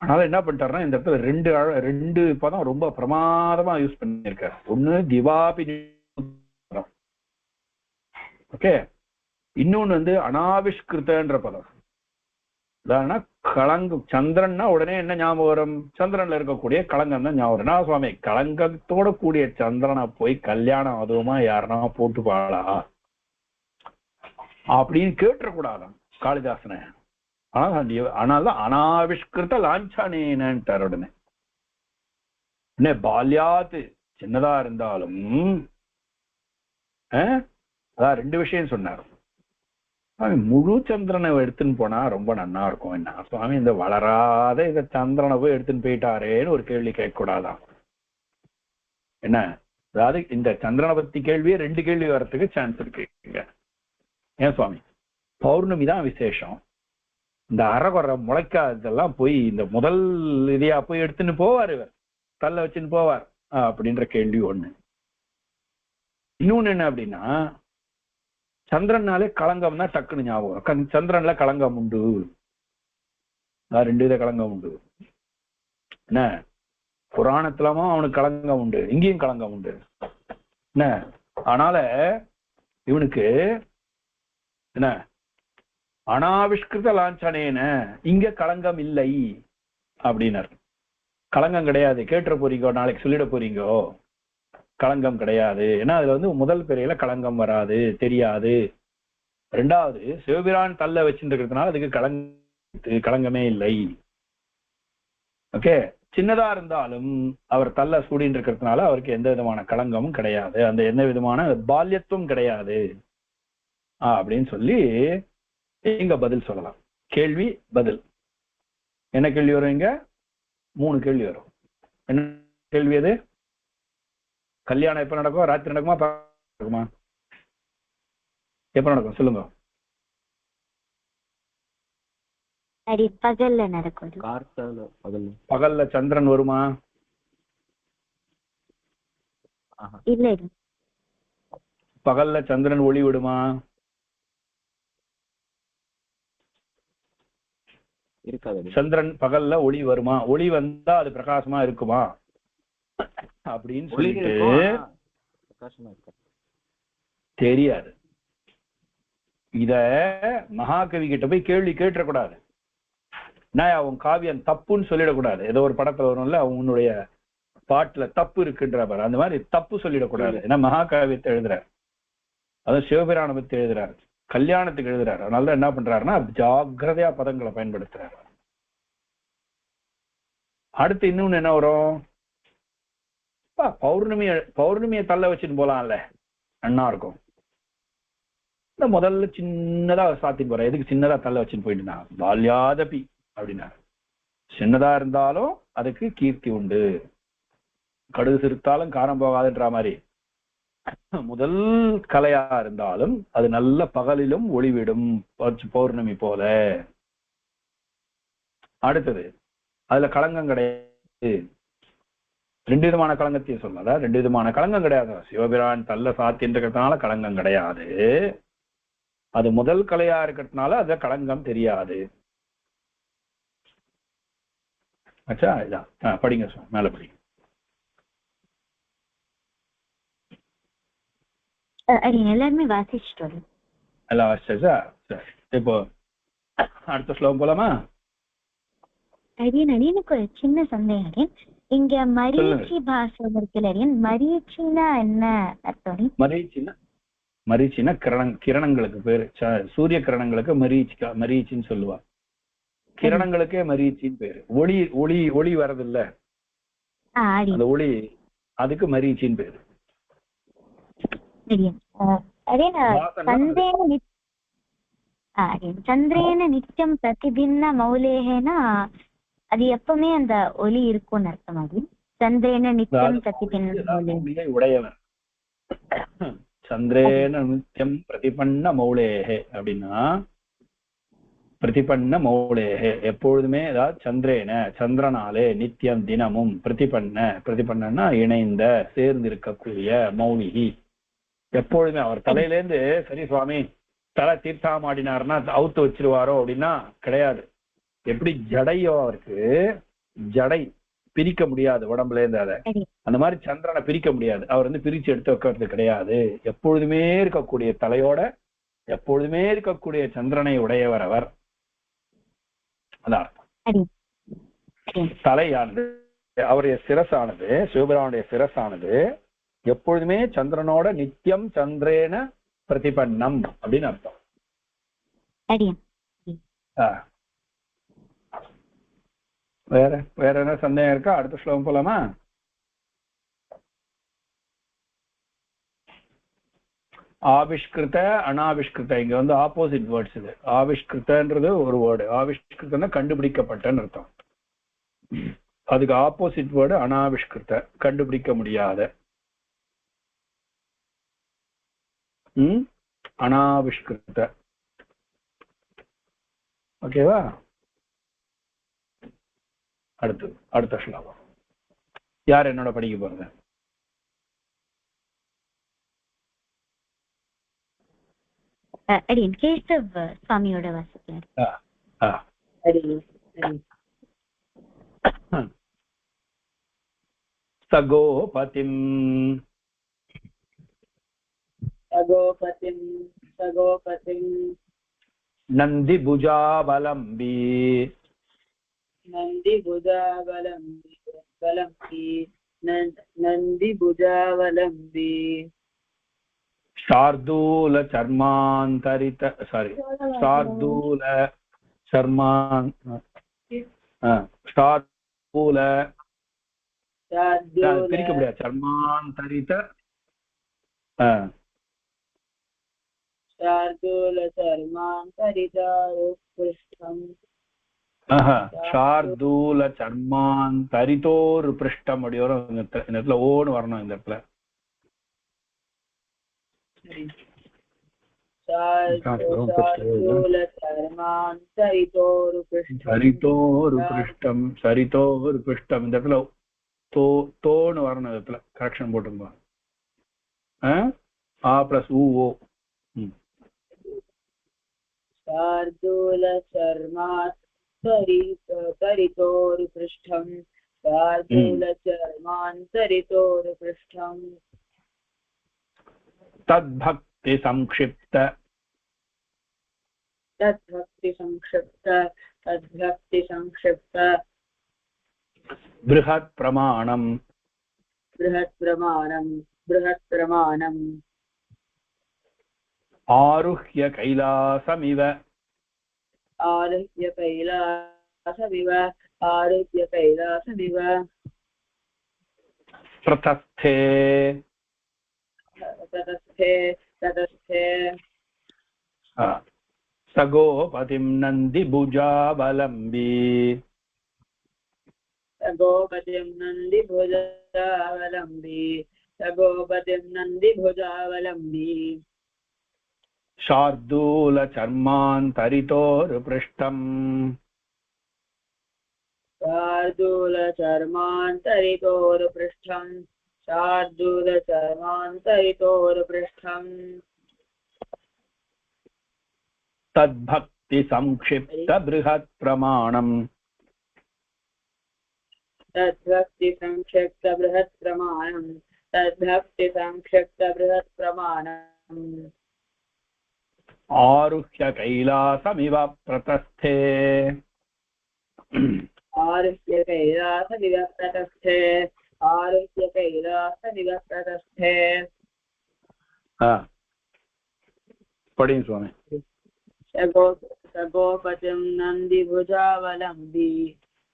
அதனால என்ன பண்ணிட்டாருன்னா இந்த இடத்துல ரெண்டு பதம் ரொம்ப பிரமாதமா யூஸ் பண்ணிருக்காரு. ஒண்ணு திவாபி ஓகே இன்னொன்னு வந்து அனாவிஷ்கிருத்தன்ற பதம். களங்கம் சந்திரன்னா உடனே என்ன ஞாபகம் வரும் சந்திரன்ல இருக்கக்கூடிய களங்கம் தான் ஞாபகம் வரும். சுவாமி களங்கத்தோட கூடிய சந்திரனை போய் கல்யாணம் அதுவுமா யாருன்னா போட்டு பாளா அப்படின்னு கேட்டுறக்கூடாதான் காளிதாசனை. ஆனால்தான் அனாவிஷ்கிருத்த லாஞ்சானேன்ட்டார் உடனே என்ன பால்யாத்து சின்னதா இருந்தாலும் அதான் ரெண்டு விஷயம் சொன்னார். முழு சந்திரனை எடுத்துன்னு போனா ரொம்ப நன்னா இருக்கும். என்ன சுவாமி இந்த வளராத இந்த சந்திரனை போய் எடுத்துன்னு போயிட்டாரேன்னு ஒரு கேள்வி கேட்கக்கூடாதான். என்ன அதாவது இந்த சந்திரனை பத்தி கேள்வியே ரெண்டு கேள்வி வர்றதுக்கு சான்ஸ் இருக்கு. ஏன் சுவாமி பௌர்ணமி தான் விசேஷம் இந்த அறகுறை முளைக்காதெல்லாம் போய் இந்த முதல் இதையா போய் எடுத்துன்னு போவார் இவர் தள்ள வச்சுன்னு போவார் அப்படின்ற கேள்வி ஒண்ணு. இன்னொன்னு என்ன அப்படின்னா சந்திரனாலே களங்கம் தான் டக்குன்னு ஞாபகம். சந்திரன்ல களங்கம் உண்டு ரெண்டு வித களங்கம் உண்டு. என்ன புராணத்துலமும் அவனுக்கு களங்கம் உண்டு இங்கேயும் களங்கம் உண்டு. என்ன அதனால இவனுக்கு என்ன அனாவிஷ்கிருத லாஞ்சனேன இங்க களங்கம் இல்லை அப்படின்னார். களங்கம் கிடையாது கேட்டுற போறீங்கோ நாளைக்கு சொல்லிட போறீங்கோ களங்கம் கிடையாது. ஏன்னா அதுல வந்து முதல் பிறையில களங்கம் வராது தெரியாது. ரெண்டாவது சிவபிரான் தள்ள வச்சுட்டு இருக்கிறதுனால அதுக்கு களங்கமே இல்லை. ஓகே சின்னதா இருந்தாலும் அவர் தள்ள சூடின்னு இருக்கிறதுனால அவருக்கு எந்த விதமான களங்கமும் கிடையாது அந்த எந்த விதமான பால்யத்துவம் கிடையாது அப்படின்னு சொல்லி இங்க பதில் சொல்லலாம். கேள்வி பதில் என்ன கேள்வி வரும்? இங்க 3 கேள்வி வரும். என்ன கேள்வி அது? கல்யாணம் எப்ப நடக்கும்? ராத்திரி நடக்குமா நடக்குமா எப்ப நடக்கும் சொல்லுங்க. அடி பகல்ல நடக்குது. கார்த்தால பகல்ல. பகல்ல சந்திரன் வருமா? இல்ல இல்ல. பகல்ல சந்திரன் ஒளி விடுமா? இருக்காது. சந்திரன் பகல்ல ஒளி வருமா? ஒளி வந்தா அது பிரகாசமா இருக்குமா அப்படின்னு சொல்லிட்டு தெரியாது. இத மகாகவி கிட்ட போய் கேள்வி கேட்டக்கூடாது. நான் அவன் காவியம் தப்புன்னு சொல்லிடக்கூடாது. ஏதோ ஒரு படத்துல வரும்ல, அவனுடைய பாட்டுல தப்பு இருக்குன்ற பாரு, அந்த மாதிரி தப்பு சொல்லிடக்கூடாது. ஏன்னா மகாகாவியத்தை எழுதுறாரு, அதான் சிவபிரானை பத்தி எழுதுறாரு, கல்யாணத்துக்கு எழுதுறாரு. அதனால என்ன பண்றாருன்னா ஜாக்கிரதையா பதங்களை பயன்படுத்துறாரு. அடுத்து இன்னொன்னு என்ன வரும்? பௌர்ணமியை தள்ள வச்சுட்டு போலாம்ல, அண்ணா இருக்கும். இந்த முதல்ல சின்னதா சாத்திட்டு போற, எதுக்கு சின்னதா தள்ள வச்சுட்டு போயிட்டு பால்யாதபி அப்படின்னா, சின்னதா இருந்தாலும் அதுக்கு கீர்த்தி உண்டு, கடுகு சிறுத்தாலும் காரம் போகாதுன்ற மாதிரி முதல் கலையா இருந்தாலும் அது நல்ல பகலிலும் ஒளிவிடும் பௌர்ணமி போல. அடுத்தது அதுல களங்கம் கிடையாது. 2 விதமான களங்கத்தையும் சொல்லல, 2 விதமான களங்கம் கிடையாது. சிவபிரான் தள்ள சாத்தின்றதுனால களங்கம் கிடையாது, அது முதல் கலையா இருக்கிறதுனால அது களங்கம் தெரியாது. ஆச்சா? இதான் படிங்க சார், மேல படிங்க. எல்லாருமே வாசிச்சுட்டு வரும். எல்லாம் வாசிச்சா? சரி, இப்போ அடுத்த ஸ்லோகம் போலாமா? எனக்கு ஒரு சின்ன சந்தேகம். இங்க மரீச்சி பாஷை இருக்குல்ல, மரீச்சின்னா என்ன அர்த்தம்? மரீச்சின்னா கிரணங்களுக்கு பேரு. சூரிய கிரணங்களுக்கு மரீச்சின்னு சொல்லுவா. கிரணங்களுக்கே மரீச்சின்னு பேரு. ஒளி ஒளி ஒளி வரது இல்ல, அந்த ஒளி, அதுக்கு மரீச்சின்னு பேரு. சந்திரேன நித்தியம் பிரதிபின்ன மௌலேனா அது எப்பவுமே அந்த ஒளி இருக்கும்னு அர்த்தம். அது சந்திரேன நித்தியம் பிரதிபின்ன உடையவன். சந்திரேன நித்தியம் பிரதிபன்ன மௌலேஹே அப்படின்னா, பிரதிபன்ன மௌலேஹே எப்பொழுதுமே, அதாவது சந்திரேன சந்திரனாலே, நித்தியம் தினமும், பிரதிபன்னா இணைந்த, சேர்ந்து இருக்கக்கூடிய, மௌலிகி எப்பொழுதுமே. அவர் தலையிலேருந்து சரி சுவாமி தலை தீர்த்தம் ஆடினார்னா அவுத்து வச்சிருவாரோ அப்படின்னா கிடையாது. எப்படி ஜடையோ, அவருக்கு ஜடை பிரிக்க முடியாது உடம்புல இருந்து, அதை அந்த மாதிரி சந்திரனை பிரிக்க முடியாது. அவர் பிரிச்சு எடுத்து வைக்கிறது கிடையாது. எப்பொழுதுமே இருக்கக்கூடிய தலையோட எப்பொழுதுமே இருக்கக்கூடிய சந்திரனை உடையவர் அவர். அதான் தலையானது, அவருடைய சிரசானது, சிவபிரானுடைய சிரசானது எப்பொழுதுமே சந்திரனோட நித்தியம் சந்திரேன பிரதிபன்னம் அப்படின்னு அர்த்தம். வேற என்ன சந்தேகம் இருக்கா? அடுத்த ஸ்லோகம் போலாமா? ஆவிஷ்கிருத அனாவிஷ்கிருத, இங்க ஆப்போசிட் வேர்ட்ஸ். இது ஆவிஷ்கிருத்தன்றது ஒரு வேர்டு, ஆவிஷ்கிருத்தம்னா கண்டுபிடிக்கப்பட்டன்னு அர்த்தம். அதுக்கு ஆப்போசிட் வேர்டு அனாவிஷ்கிருத, கண்டுபிடிக்க முடியாத. அனாவிஷ்கிருத. ஓகேவா? அடுத்த ஸ்லோகம் யார் என்னோட படிக்க போறது? கேசவ் சுவாமியோட வாசிக்கிறார். சகோபதிம் நந்தி புஜாவலம்பி शार्दूल चर्मांतरित शार्दूल चर्मान शार्दूल பிரிக்க முடியாது. சர்மாந்தரித शार्दूल चर्मान्तरितोत्कृष्टम् शार्दूल चर्मान्तरितोर पृष्ठम அப்படி வரும். இந்த இடத்துல ஓன்னு வரணும். இந்த இடத்துல சரிதோருபிருஷ்டம் சரிதோருபிருஷ்டம் இந்த இடத்துல தோன்னு வரணும் இடத்துல கரெக்ஷன் போட்டுருந்தோம் ஆ பிளஸ் ஊ शार्दूलचर्मान्तरितोरुपृष्ठम् शार्दूलचर्मान्तरितोरुपृष्ठम् तद्भक्ति संक्षिप्त बृहत् प्रमाणम् आरुह्य कैलासमिव प्रतस्थे सगोपतिं नन्दिभुजावलम्बी शार्दूलचर्मान्तरितोरुपृष्ठम् तद्भक्ति संक्षिप्त बृहत् प्रमाणम् आरुह्य कैलासमिव प्रतस्थे पढ़ें स्वामी सगोपतिं नन्दिभुजावलम्बी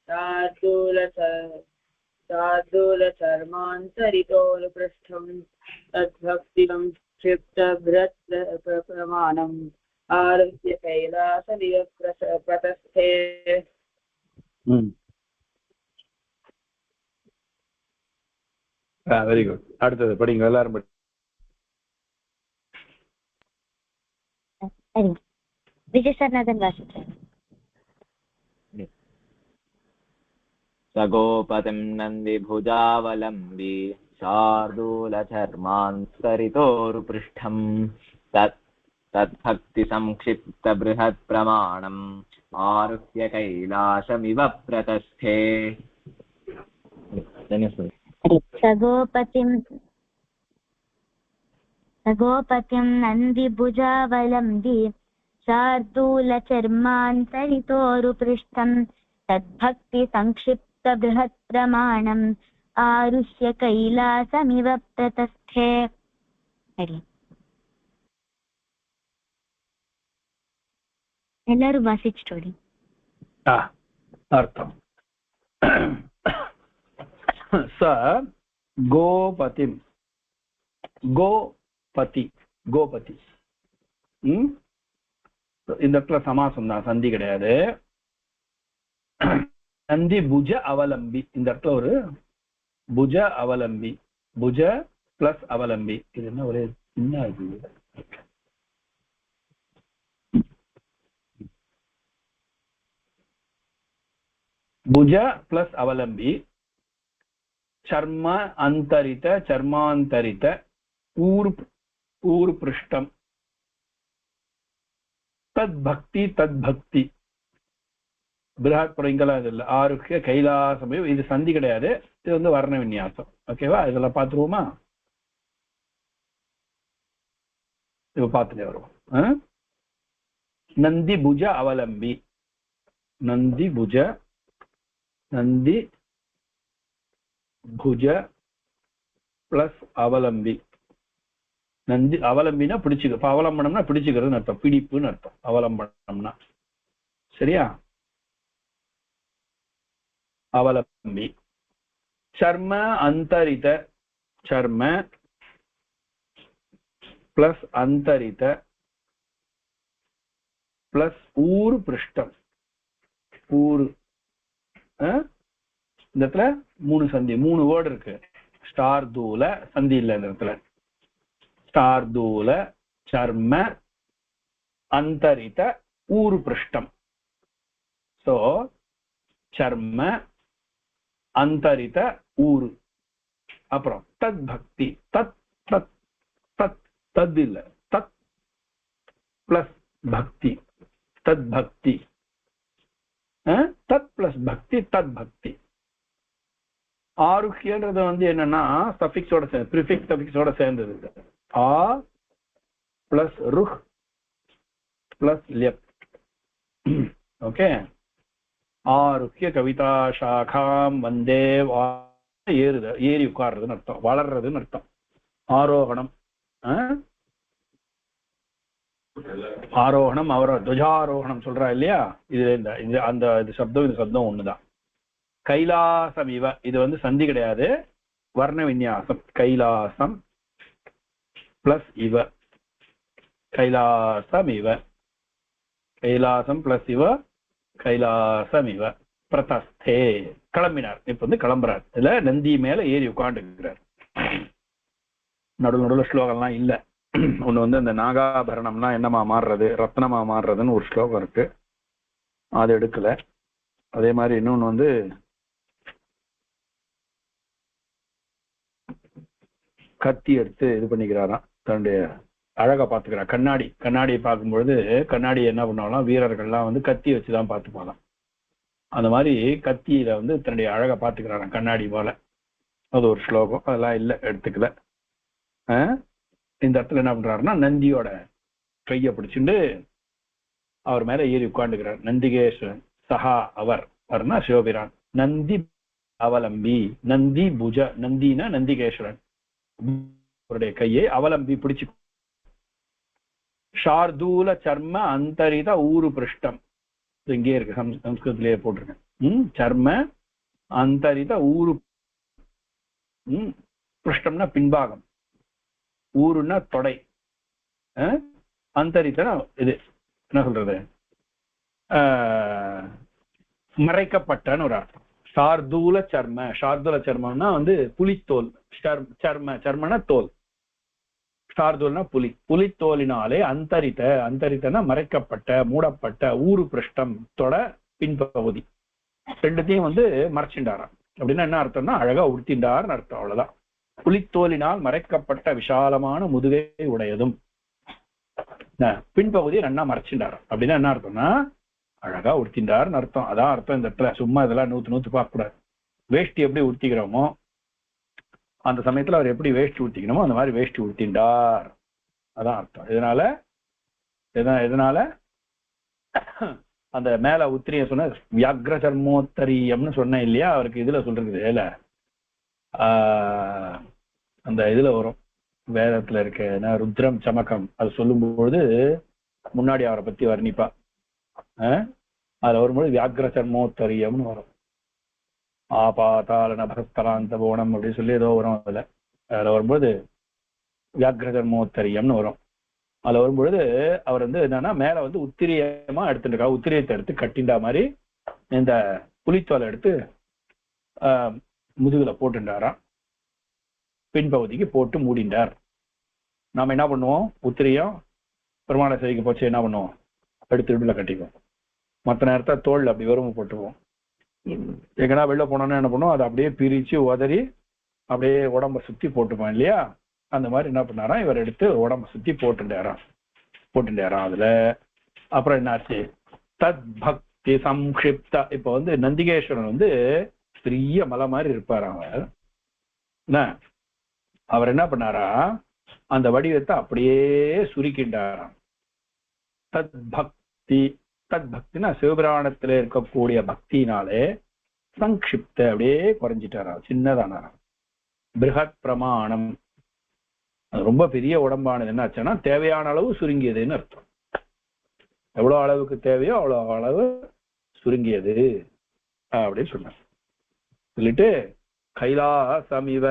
शार्दूलचर्मान्तरितोरुपृष्ठम् तद्भक्तिं क्षिप्तबृहत्प्रमाणम् आरुह्य कैलासमिव प्रतस्थे வெரி குட் அடுத்தது படிங்க எல்லாரும் விஜய் சார்நாதன் வாசிக்கிறார் सगोपतिं नन्दिभुजावलम्बी शार्दूलचर्मान्तरितोरुपृष्ठम् तद्भक्तिसंक्षिप्तबृहत्प्रमाणम् आरुह्य कैलासमिव प्रतस्थे सगोपतिं नन्दिभुजावलम्बी शार्दूलचर्मान्तरितोरुपृष्ठम् तद्भक्ति संक्षिप्तबृहत्प्रमाणम् आरुह्य कैलासमिव प्रतस्थे ಎಲ್ಲರೂ ವಾಸಿಸ್ಟೋಡಿ ಅರ್ಥಂ ಸ ಗೋಪತಿಂ கோபதி இந்த இடத்துல சமாசம் தான், சந்தி கிடையாது. நந்தி புஜ அவலம்பி, இந்த இடத்துல ஒரு புஜ அவலம்பி, புஜ பிளஸ் அவலம்பி. இது என்ன ஒரே சின்ன இது, புஜ பிளஸ் அவலம்பி, சர்ம அந்தரித சர்மாந்தரித ஊர்பிருஷ்டம், தத்பக்தி தத்பக்தி, பிருஹத் புறங்கலாம் இது இல்லை. ஆருக்கிய கைலாசமயம், இது சந்தி கிடையாது, இது வந்து வர்ண விநியாசம். ஓகேவா, இதெல்லாம் பார்த்துருவோமா? இப்ப பார்த்துட்டே வருவோம். நந்தி புஜ அவலம்பி, நந்தி புஜ, நந்தி புஜ பிளஸ் அவலம்பி. நந்தி அவலம்பினா பிடிச்சுக்க, இப்ப அவலம்பனம்னா பிடிச்சுக்கிறதுன்னு அர்த்தம், பிடிப்புன்னு அர்த்தம் அவலம்பனம்னா. சரியா? அவலம்பி. சர்ம அந்தரித, சர்ம பிளஸ் அந்தரித பிளஸ் ஊர் பிருஷ்டம், ஊர். இந்த இடத்துல 3 சந்தி, 3 வேர்டு இருக்கு. ஸ்டார் தூல, சந்தி இல்லை இந்த இடத்துல. ஸ்டார் தூல சர்ம அந்தரித ஊரு பிருஷ்டம். சோ சர்ம அந்தரித ஊரு. அப்புறம் தத் பக்தி, தத் தத் தத் தத் இல்ல, தத் பிளஸ் பக்தி, தத் பக்தி, தத் பிளஸ் பக்தி, தத் பக்தி. ஆருஹ்யன்றது வந்து என்னன்னா சஃபிக்ஸோட சேர்ந்து, ப்ரிஃபிக்ஸ் சஃபிக்ஸோட சேர்ந்தது. ஆ பிளஸ் ருஹ் பிளஸ் லியப். ஓகே. ஆருஹ்ய கவிதா சாகாம் வந்தே, ஏறுது, ஏறி உட்கார்றதுன்னு அர்த்தம், வளர்றதுன்னு அர்த்தம். ஆரோகணம், ஆரோகணம், அவர துவஜாரோகணம் சொல்றா இல்லையா, இது இந்த அந்த இது சப்தம், இது சப்தம் ஒண்ணுதான். கைலாசம் இவ, இது வந்து சந்தி கிடையாது, வர்ண விநியாசம். கைலாசம் பிளஸ் இவ, கைலாசம் இவ, கைலாசம் பிளஸ் இவ, கைலாசம் இவ. பிரதஸ்தே, கிளம்பினார். இப்ப வந்து கிளம்புறார். இதுல நந்தி மேல ஏறி உட்காந்துக்கிறார். நடுவில் ஸ்லோகம்லாம் இல்ல. ஒண்ணு வந்து அந்த நாகாபரணம்னா என்னமா மாறுறது, ரத்னமா மாறுறதுன்னு ஒரு ஸ்லோகம் இருக்கு, அது எடுக்கல. அதே மாதிரி இன்னொன்னு வந்து கத்தி எடுத்து இது பண்ணிக்கிறாராம், தன்னுடைய அழகா பாத்துக்கிறார். கண்ணாடியை பார்க்கும்பொழுது கண்ணாடி என்ன பண்ணுவாங்களாம், வீரர்கள்லாம் வந்து கத்தி வச்சுதான் பார்த்துப்பாங்களாம். அந்த மாதிரி கத்தியில வந்து தன்னுடைய அழகா பாத்துக்கிறாராம் கண்ணாடி போல. அது ஒரு ஸ்லோகம், அதெல்லாம் இல்லை, எடுத்துக்கல. இந்த இடத்துல என்ன பண்றாருன்னா நந்தியோட கையை பிடிச்சுட்டு அவர் மேல ஏறி உட்காந்துக்கிறார். நந்திகேஸ்வரன் சஹா, அவர்னா சிவபிரான். நந்தி அவலம்பி, நந்தி புஜ, நந்தினா நந்திகேஸ்வரன், அவருடைய கையை அவலம்பி பிடிச்சு. ஷார்தூல சர்ம அந்தரித ஊரு பிருஷ்டம், இங்கே இருக்கு, சம்ஸ்கிருதத்திலேயே போட்டிருக்கேன். சர்ம அந்தரித ஊரு, பிருஷ்டம்னா பின்பாகம், ஊருன்னா தொடை, அந்தரித்தனா இது என்ன சொல்றது, மறைக்கப்பட்டன்னு ஒரு அர்த்தம். ஷார்தூல சர்ம, ஷார்தூல சர்மம்னா வந்து புலித்தோல், சர்மனா தோல், ஷார்தூல்னா புலி, புலித்தோலினாலே அந்தரித்தனா மறைக்கப்பட்ட, மூடப்பட்ட, ஊரு பிருஷ்டம் தொட பின்பகுதி, ரெண்டுத்தையும் வந்து மறைச்சிண்டாராம். அப்படின்னா என்ன அர்த்தம்னா அழகா உடுத்திண்டார்னு அர்த்தம், அவ்வளவுதான். புலித்தோலினால் மறைக்கப்பட்ட விஷாலமான முதுகை உடையதும், பின்பகுதியை நன்னா மறைச்சிண்டாராம். அப்படின்னா என்ன அர்த்தம்னா அழகா உடுத்திண்டார்னு அர்த்தம். அதான் அர்த்தம் இந்த இடத்துல. சும்மா இதெல்லாம் நூத்து பார்க்க கூடாது. வேஷ்டி எப்படி உடுத்திக்கிறோமோ அந்த சமயத்துல அவர் எப்படி வேஷ்டி உடுத்திக்கணுமோ அந்த மாதிரி வேஷ்டி உடுத்திண்டார், அதான் அர்த்தம். எதனால அந்த மேல உத்திரிய சொன்ன வியாக்ர சர்மோத்தரியம்னு சொன்னேன் இல்லையா, அவருக்கு இதுல சொல்றது இல்ல, அந்த இதுல வரும் வேதத்துல இருக்க ருத்ரம் சமக்கம், அது சொல்லும்போது முன்னாடி அவரை பத்தி வர்ணிப்பா. அதுல வரும்போது வியாக்ர சர்மோத்தரியம்னு வரும். ஆபாதால நபஸ்தலாந்த போனம் அப்படின்னு சொல்லி ஏதோ வரும். அதுல வரும்போது வியாக்ர சர்மோத்தரியம்னு வரும். அதுல வரும்பொழுது அவர் வந்து என்னன்னா மேல வந்து உத்திரியமா எடுத்துட்டு, உத்திரியத்தை எடுத்து கட்டிண்டா மாதிரி இந்த புலித்தோலை எடுத்து முதுகுல போட்டுண்டாராம், பின்பகுதிக்கு போட்டு மூடிண்டார். நாம என்ன பண்ணுவோம், உத்திரியம் பெருமாளை செய்திக்கு போச்சு என்ன பண்ணுவோம், எடுத்து இடுப்புல கட்டிக்குவோம். மற்ற நேரத்தை தோல் அப்படி வரும் போட்டுவோம். எங்கன்னா வெளில போனோம்னா என்ன பண்ணுவோம், அதை அப்படியே பிரிச்சு உதறி அப்படியே உடம்ப சுத்தி போட்டுப்போம் இல்லையா. அந்த மாதிரி என்ன பண்ணாராம், இவர் எடுத்து உடம்ப சுத்தி போட்டுட்டாராம் அதுல. அப்புறம் என்னாச்சு, தத் பக்தி சம்ஷிப்தா. இப்ப வந்து நந்திகேஸ்வரன் வந்து பெரிய மலை மாதிரி இருப்பார். அவர் என்ன பண்ணாரா, அந்த வடிவத்தை அப்படியே சுருக்கின்றாராம். தத் பக்தி, தத் பக்தினா சிவபிராணத்துல இருக்கக்கூடிய பக்தினாலே சங்கிப்த அப்படியே குறைஞ்சிட்டாராம், சின்னதானாராம். பிருஹத் பிரமாணம், ரொம்ப பெரிய உடம்பானது என்ன ஆச்சுன்னா தேவையான அளவு சுருங்கியதுன்னு அர்த்தம். எவ்வளவு அளவுக்கு தேவையோ அவ்வளவு அளவு சுருங்கியது அப்படின்னு சொன்னார். சொல்லிட்டு கைலாசம் இவ,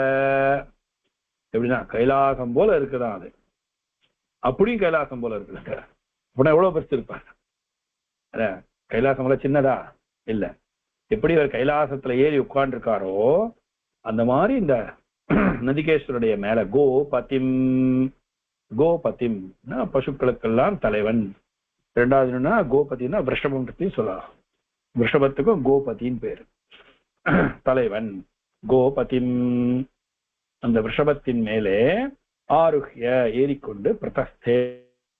எப்படின்னா கைலாசம் போல இருக்குதான் அது, அப்படியும் கைலாசம் போல இருக்குது. அப்படின்னா எவ்வளவு பெருசு இருப்பாங்க. கைலாசம் போல சின்னதா இல்ல, எப்படி அவர் கைலாசத்துல ஏறி உட்கார்ந்து இருக்காரோ அந்த மாதிரி இந்த நந்திகேஸ்வருடைய மேல கோபதிம், கோபதிம் பசுக்களுக்கெல்லாம் தலைவன், ரெண்டாவது என்னன்னா கோபதினா விஷபம் பத்தி சொல்லலாம். விஷபத்துக்கும் கோபதின்னு பேரு. தலைவன் கோபதிம் அந்த விஷபத்தின் மேலே ஆருஹ்ய ஏறிக்கொண்டு பிரதஸ்தே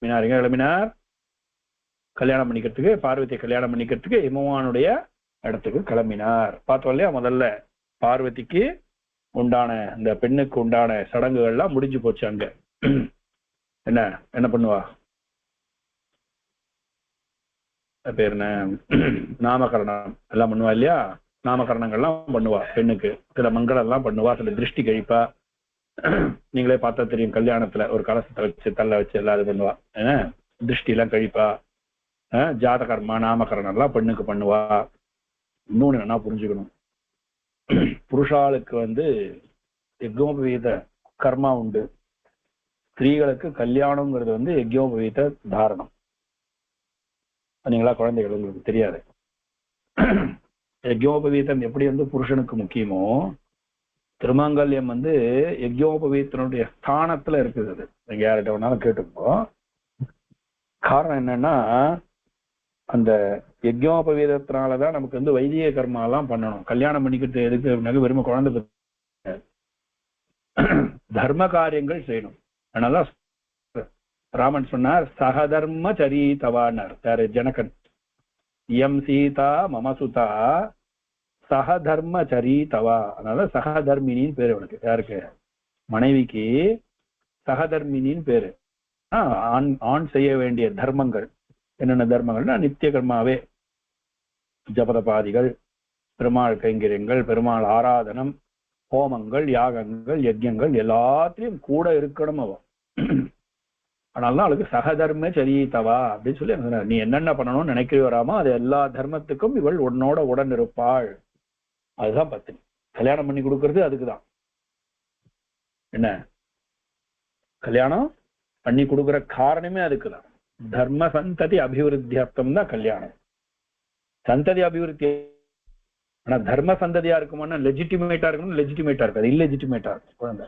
எங்க கிளம்பினார்? கல்யாணம் பண்ணிக்கிறதுக்கு, பார்வதியை கல்யாணம் பண்ணிக்கிறதுக்கு இமவானுடைய இடத்துக்கு கிளம்பினார். பார்த்தோம் இல்லையா? முதல்ல பார்வதிக்கு உண்டான இந்த பெண்ணுக்கு உண்டான சடங்குகள்லாம் முடிஞ்சு போச்சு. அங்க என்ன என்ன பண்ணுவா? பேர் என்ன? நாமகரணம் எல்லாம் பண்ணுவா இல்லையா? நாமகரணங்கள்லாம் பண்ணுவா. பெண்ணுக்கு சில மங்களம் எல்லாம் பண்ணுவா, சில திருஷ்டி கழிப்பா. நீங்களே பார்த்தா தெரியும், கல்யாணத்துல ஒரு கலசத்தை வச்சு தள்ள வச்சு எல்லாம் இது பண்ணுவா. ஏன்னா திருஷ்டி எல்லாம் கழிப்பா. ஜாதகர்மா நாமகரணம் எல்லாம் பெண்ணுக்கு பண்ணுவா. இன்னொன்னு என்ன புரிஞ்சுக்கணும், புருஷாளுக்கு யஜ்ஞோபவீத கர்மா உண்டு. ஸ்திரீகளுக்கு கல்யாணம்ங்கிறது யஜ்ஞோபவீத தாரணம். நீங்களா குழந்தைகள் உங்களுக்கு தெரியாது. யஜ்ஞோபவீதம் எப்படி புருஷனுக்கு முக்கியமோ, திருமங்கல்யம் யஜ்ஞோபவீதனுடைய ஸ்தானத்துல இருக்குது. அது நீங்க யார்கிட்ட வேணாலும் கேட்டுப்போ. காரணம் என்னன்னா, அந்த யஜ்ஞோபவீதத்தினாலதான் நமக்கு வைதிக கர்மா எல்லாம் பண்ணணும். கல்யாணம் பண்ணிக்கிட்டு எதுக்கு அப்படின்னாக்க வெறும் குழந்தை தர்ம காரியங்கள் செய்யணும். அதனால ராமன் சொன்னார், சகதர்ம சரிதவான்னார். யாரு? ஜனகன். எம் சீதா மமசுதா சகதர்ம சரிதவா. அதனால சகதர்மினின்னு பேரு அவனுக்கு. யாருக்கு? மனைவிக்கு சகதர்மினின்னு பேரு. ஆண் செய்ய வேண்டிய தர்மங்கள் என்னென்ன தர்மங்கள்னா, நித்திய கர்மாவே, ஜபதபாதிகள், பெருமாள் கைங்கரியங்கள், பெருமாள் ஆராதனம், ஹோமங்கள், யாகங்கள், யஜ்யங்கள் எல்லாத்தையும் கூட இருக்கணும் அவன். அதனாலதான் அவளுக்கு சகதர்ம சரிதவா அப்படின்னு சொல்லி நீ என்னென்ன பண்ணணும்னு நினைக்கிறவராமோ அது எல்லா தர்மத்துக்கும் இவள் உன்னோட உடன் இருப்பாள். அதுதான் பத்தினி. கல்யாணம் பண்ணி கொடுக்கறது அதுக்குதான். என்ன கல்யாணம் பண்ணி கொடுக்குற காரணமே அதுக்குதான். தர்ம சந்ததி அபிவிருத்தி அர்த்தம் தான் கல்யாணம். சந்ததி அபிவிருத்தி. ஆனா தர்ம சந்ததியா இருக்குமானா லெஜிட்டிமேட்டா இருக்கணும். லெஜிட்டிமேட்டா இருக்காது, இல்லெஜிட்டிமேட்டா இருக்கும் குழந்தை.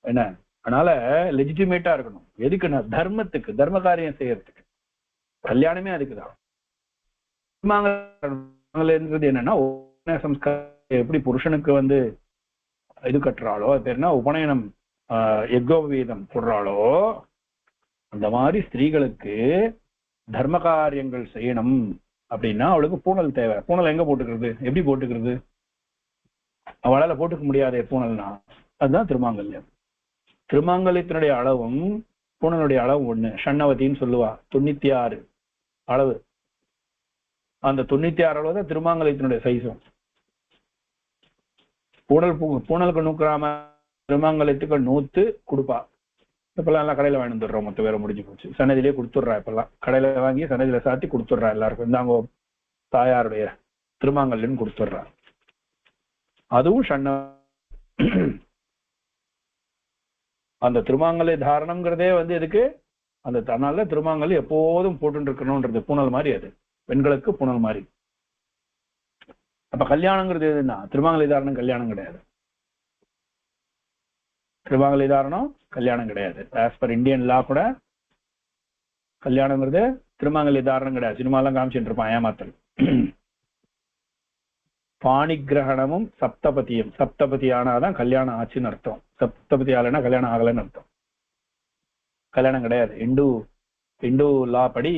என்ன அதனால லெஜிட்டிமேட்டா இருக்கணும். எதுக்குன்னா தர்மத்துக்கு, தர்ம காரியம் செய்யறதுக்கு. கல்யாணமே அதுக்குதான். என்னன்னா சம்ஸ்காரம் எப்படி புருஷனுக்கு இது கட்டுறாளோ, அது பேருனா உபநயனம், யஜ்ஞோபவீதம் போடுறாளோ, அந்த மாதிரி ஸ்திரீகளுக்கு தர்ம காரியங்கள் செய்யணும் அப்படின்னா அவளுக்கு பூணல் தேவை. பூணல் எங்க போட்டுக்கிறது? எப்படி போட்டுக்கிறது? அவளால போட்டுக்க முடியாதே பூணல்னா. அதுதான் திருமாங்கல்யம். திருமாங்கல்யத்தினுடைய அளவும் பூணலுடைய அளவும் ஒண்ணு. ஷண்ணவதின்னு சொல்லுவா. 96 அளவு. அந்த 96 அளவு தான் திருமாங்கல்யத்தினுடைய சைஸும். பூணலுக்கு 100 திருமாங்கல்யத்துக்கு 100 கொடுப்பா. இப்பெல்லாம் எல்லாம் கடையில வாங்கி வந்துடுறோம். மொத்த வேற முடிஞ்சு போச்சு. சன்னதியிலே கொடுத்துட்றா. இப்பெல்லாம் கடையில வாங்கி சன்னதியில சாத்தி கொடுத்துட்றா எல்லாருக்கும். இந்தாங்க தாயாருடைய திருமாங்கல்யன்னு கொடுத்துட்றா. அதுவும் ஷண்ண. அந்த திருமாங்கல்ய தாரணம்ங்கிறதே எதுக்கு? அந்த தன்னால திருமாங்கல்யம் எப்போதும் போட்டு இருக்கணும்ன்றது. பூணல் மாதிரி அது. பெண்களுக்கு பூணல் மாதிரி. அப்ப கல்யாணங்கிறது எதுன்னா திருமாங்கல்ய தாரணம் கல்யாணம் கிடையாது. திருமாங்கல்ய தாரணம் கல்யாணம் கிடையாது. ஆஸ் பர் இந்தியன் லா கூட கல்யாணங்கிறது திருமாங்கல்ய தாரணம் கிடையாது. சினிமாலாம் காமிச்சுட்டு இருப்பான் ஏமாத்தல். பாணிகிரகணமும் சப்தபதியும். சப்தபதி ஆனாதான் கல்யாணம் ஆச்சுன்னு அர்த்தம். சப்தபதி ஆகலைன்னா கல்யாணம் ஆகலைன்னு அர்த்தம். கல்யாணம் கிடையாது. இந்து லா படி,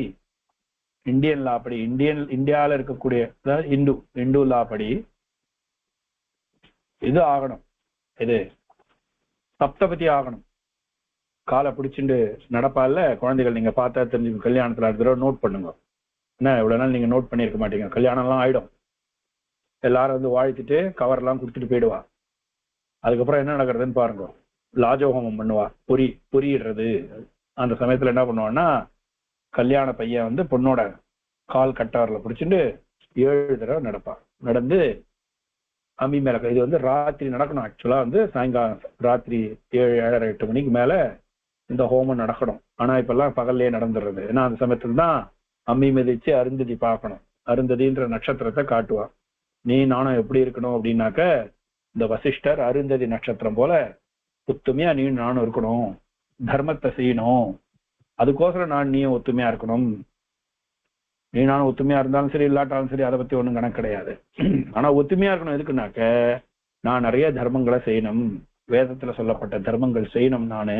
இந்தியன் லா படி, இந்தியாவில் இருக்கக்கூடிய இந்து லா படி இது ஆகணும். இது சப்தபதி ஆகணும். காலை பிடிச்சிட்டு நடப்பால குழந்தைகள். நீங்க பார்த்தா தெரிஞ்சு கல்யாணத்துல அடுத்த தடவை நோட் பண்ணுங்க. என்ன இவ்வளவு நாள் நீங்க நோட் பண்ணிருக்க மாட்டீங்க. கல்யாணம் எல்லாம் ஆயிடும். எல்லாரும் வாழ்த்திட்டு கவர்லாம் கொடுத்துட்டு போயிடுவா. அதுக்கப்புறம் என்ன நடக்கிறதுன்னு பாருங்க. லாஜோகமம் பண்ணுவா. பொரியிடுறது. அந்த சமயத்துல என்ன பண்ணுவான்னா, கல்யாண பையன் பொண்ணோட கால் கட்டாரில் பிடிச்சிட்டு 7 தடவை நடப்பா. நடந்து அம்மி மேல இது ராத்திரி நடக்கணும். ஆக்சுவலா சாயங்காலம் ராத்திரி 7, 7:30, 8 மணிக்கு மேல இந்த ஹோமம் நடக்கணும். ஆனா இப்பெல்லாம் பகல்லே நடந்துடுறது. ஏன்னா அந்த சமயத்துல தான் அம்மி மிதிச்சு அருந்ததி பார்க்கணும். அருந்ததின்ற நட்சத்திரத்தை காட்டுவா. நீ நானும் எப்படி இருக்கணும் அப்படின்னாக்க, இந்த வசிஷ்டர் அருந்ததி நட்சத்திரம் போல ஒத்துமையா நீ நானும் இருக்கணும். தர்மத்தை செய்யணும். அதுக்கோசரம் நான் நீயும் ஒத்துமையா இருக்கணும் நீ நானும் ஒத்துமையா இருந்தாலும் சரி இல்லாட்டாலும் சரி, அதை பத்தி ஒண்ணும் கணக்கு கிடையாது. ஆனா ஒத்துமையா இருக்கணும். எதுக்குனாக்க நான் நிறைய தர்மங்களை செய்யணும், வேதத்துல சொல்லப்பட்ட தர்மங்கள் செய்யணும், நானு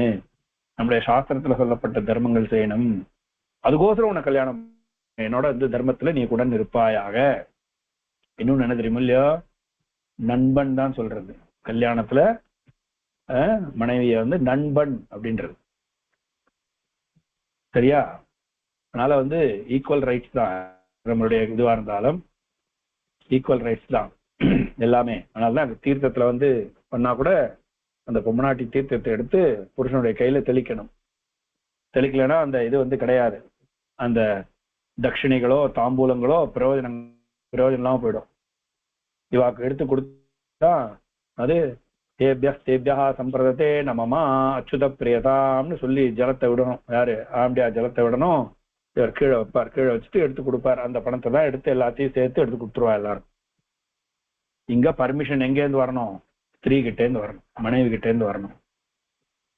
நம்முடைய சாஸ்திரத்துல சொல்லப்பட்ட தர்மங்கள் செய்யணும், அதுக்கோசரம் உன்னை கல்யாணம், என்னோட இந்த தர்மத்துல நீ கூட இருப்பாயாக. இன்னும் என்ன தெரியுமா இல்லையோ, நண்பன் தான் சொல்றது கல்யாணத்துல. மனைவிய நண்பன் அப்படின்றது சரியா. அதனால ஈக்குவல் ரைட்ஸ் தான் நம்மளுடைய இதுவா இருந்தாலும், ஈக்குவல் ரைட்ஸ் தான் எல்லாமே. அதனாலதான் தீர்த்தத்துல பண்ணா கூட அந்த பொம்மநாட்டி தீர்த்தத்தை எடுத்து புருஷனுடைய கையில தெளிக்கணும். தெளிக்கலைன்னா அந்த இது கிடையாது. அந்த தட்சிணைகளோ தாம்பூலங்களோ பிரயோஜனம் இல்லாம போயிடும். இவாக்கு எடுத்து கொடுத்தா அது தேபியா சம்பிரதத்தே நமமா அச்சுத பிரியதாம்னு சொல்லி ஜலத்தை விடணும். யாரு? ஆம்பியா ஜலத்தை விடணும். இவர் கீழே வைப்பார், கீழே வச்சுட்டு எடுத்து கொடுப்பார். அந்த பணத்தை தான் எடுத்து எல்லாத்தையும் சேர்த்து எடுத்து கொடுத்துருவா எல்லாரும். இங்க பர்மிஷன் எங்கேருந்து வரணும்? ஸ்திரீ கிட்டே இருந்து வரணும், மனைவி கிட்டே இருந்து வரணும்.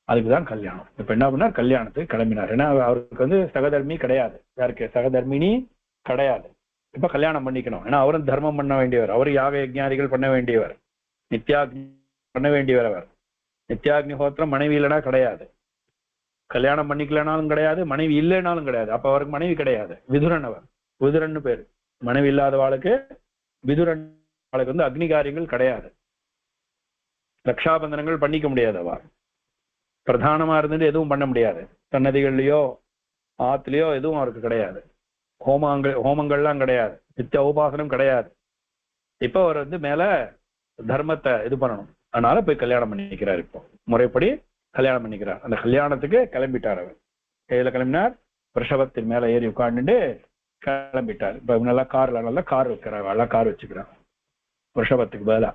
அதுக்குதான் கல்யாணம். இப்ப என்ன பண்ணார்? கல்யாணத்துக்கு கிளம்பினார். ஏன்னா அவருக்கு சகதர்மி கிடையாது. யாருக்கு? சகதர்மினி கிடையாது. இப்ப கல்யாணம் பண்ணிக்கணும். ஏன்னா அவரும் தர்மம் பண்ண வேண்டியவர், அவரு யாக யஜ்ஞாதிகள் பண்ண வேண்டியவர், நித்யாக்னி பண்ண வேண்டியவர். அவர் நித்யாக்னிஹோத்திரம் மனைவி இல்லைனா கிடையாது, கல்யாணம் பண்ணிக்கலனாலும் கிடையாது, மனைவி இல்லைனாலும் கிடையாது. அப்ப அவருக்கு மனைவி கிடையாது. விதுரன். அவர் விதுரன்னு பேரு. மனைவி இல்லாதவாளுக்கு விதுரன். அவளுக்கு அக்னி காரியங்கள் கிடையாது, ரக்ஷாபந்தனங்கள் பண்ணிக்க முடியாது. அவ பிரதானமா இருந்துட்டு எதுவும் பண்ண முடியாது. சன்னதிகள்லயோ ஆத்துலயோ எதுவும் அவருக்கு கிடையாது. ஹோமங்கள்லாம் கிடையாது, நித்திய உபாசனம் கிடையாது. இப்ப அவர் மேல தர்மத்தை இது பண்ணணும். அதனால போய் கல்யாணம் பண்ணிக்கிறார். இப்போ முறைப்படி கல்யாணம் பண்ணிக்கிறார். அந்த கல்யாணத்துக்கு கிளம்பிட்டார். அவர் கையில கிளம்பினார், ரிஷபத்தின் மேல ஏறி உட்காந்துட்டு கிளம்பிட்டார். இப்ப நல்லா கார் வைக்கிறார், நல்லா கார் வச்சுக்கிறார் ரிஷபத்துக்கு பதிலா.